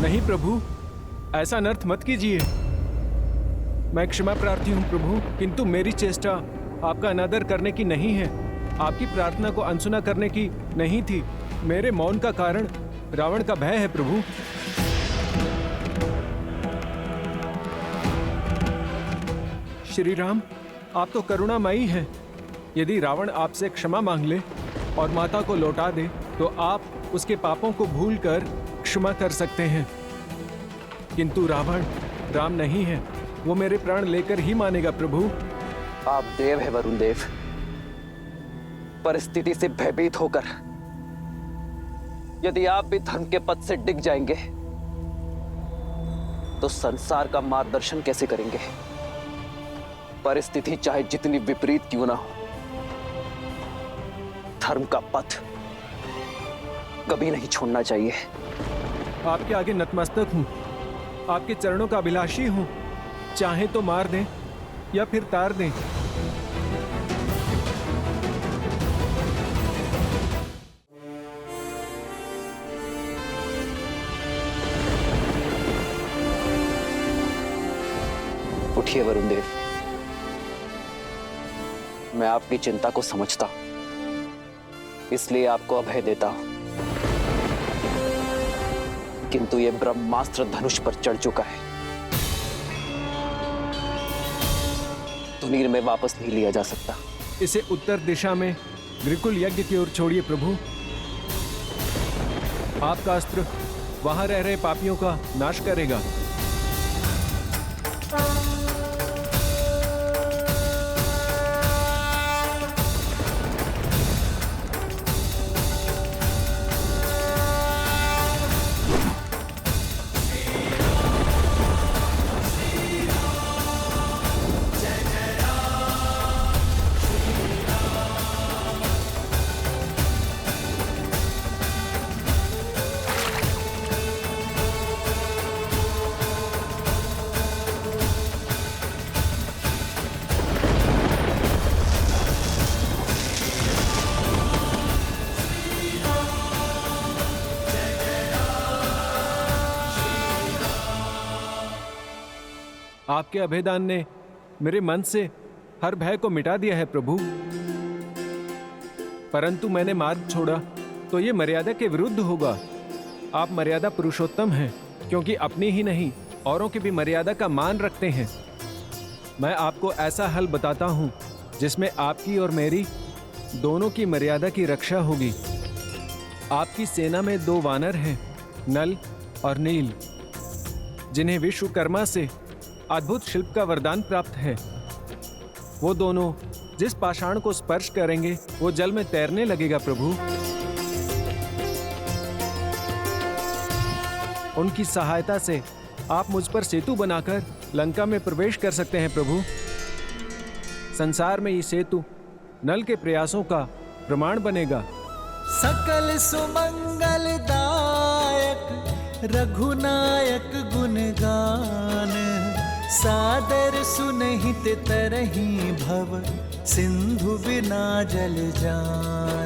नहीं प्रभु, ऐसा अनर्थ मत कीजिए। मैं क्षमा प्रार्थी हूँ प्रभु, किंतु मेरी चेष्टा आपका अनादर करने की नहीं है, आपकी प्रार्थना को अनसुना करने की नहीं थी। मेरे मौन का कारण रावण का भय है प्रभु। श्री राम, आप तो करुणामयी हैं। यदि रावण आपसे क्षमा मांग ले और माता को लौटा दे तो आप उसके पापों को भूलकर क्षमा कर सकते हैं, किंतु रावण राम नहीं है, वो मेरे प्राण लेकर ही मानेगा प्रभु। आप देव है वरुण देव, परिस्थिति से भयभीत होकर यदि आप भी धर्म के पथ से डिग जाएंगे तो संसार का मार्गदर्शन कैसे करेंगे? परिस्थिति चाहे जितनी विपरीत क्यों ना हो, धर्म का पथ कभी नहीं छोड़ना चाहिए। आपके आगे नतमस्तक हूँ, आपके चरणों का अभिलाषी हूँ। चाहे तो मार दें या फिर तार दें। उठिए वरुण देव, मैं आपकी चिंता को समझता हूं, इसलिए आपको अभय देता हूं। किंतु यह ब्रह्मास्त्र धनुष पर चढ़ चुका है, तुनीर में वापस नहीं लिया जा सकता। इसे उत्तर दिशा में ग्रिकुल यज्ञ की ओर छोड़िए प्रभु। आपका अस्त्र वहां रह रहे पापियों का नाश करेगा। आपके अभेदान ने मेरे मन से हर भय को मिटा दिया है प्रभु। परंतु मैंने मार्ग छोड़ा तो ये मर्यादा के विरुद्ध होगा। आप मर्यादा पुरुषोत्तम हैं, क्योंकि अपनी ही नहीं औरों की भी मर्यादा का मान रखते हैं। मैं आपको ऐसा हल बताता हूं जिसमें आपकी और मेरी दोनों की मर्यादा की रक्षा होगी। आपकी सेना में 2 वानर हैं, नल और नील, जिन्हें विश्वकर्मा से अद्भुत शिल्प का वरदान प्राप्त है। वो दोनों जिस पाषाण को स्पर्श करेंगे वो जल में तैरने लगेगा प्रभु। उनकी सहायता से आप मुझ पर सेतु बनाकर लंका में प्रवेश कर सकते हैं प्रभु। संसार में ये सेतु नल के प्रयासों का प्रमाण बनेगा। सकल सुमंगलदायक रघुनायक गुणगान, सादर सुनहित तरही भव सिंधु बिना जल जान।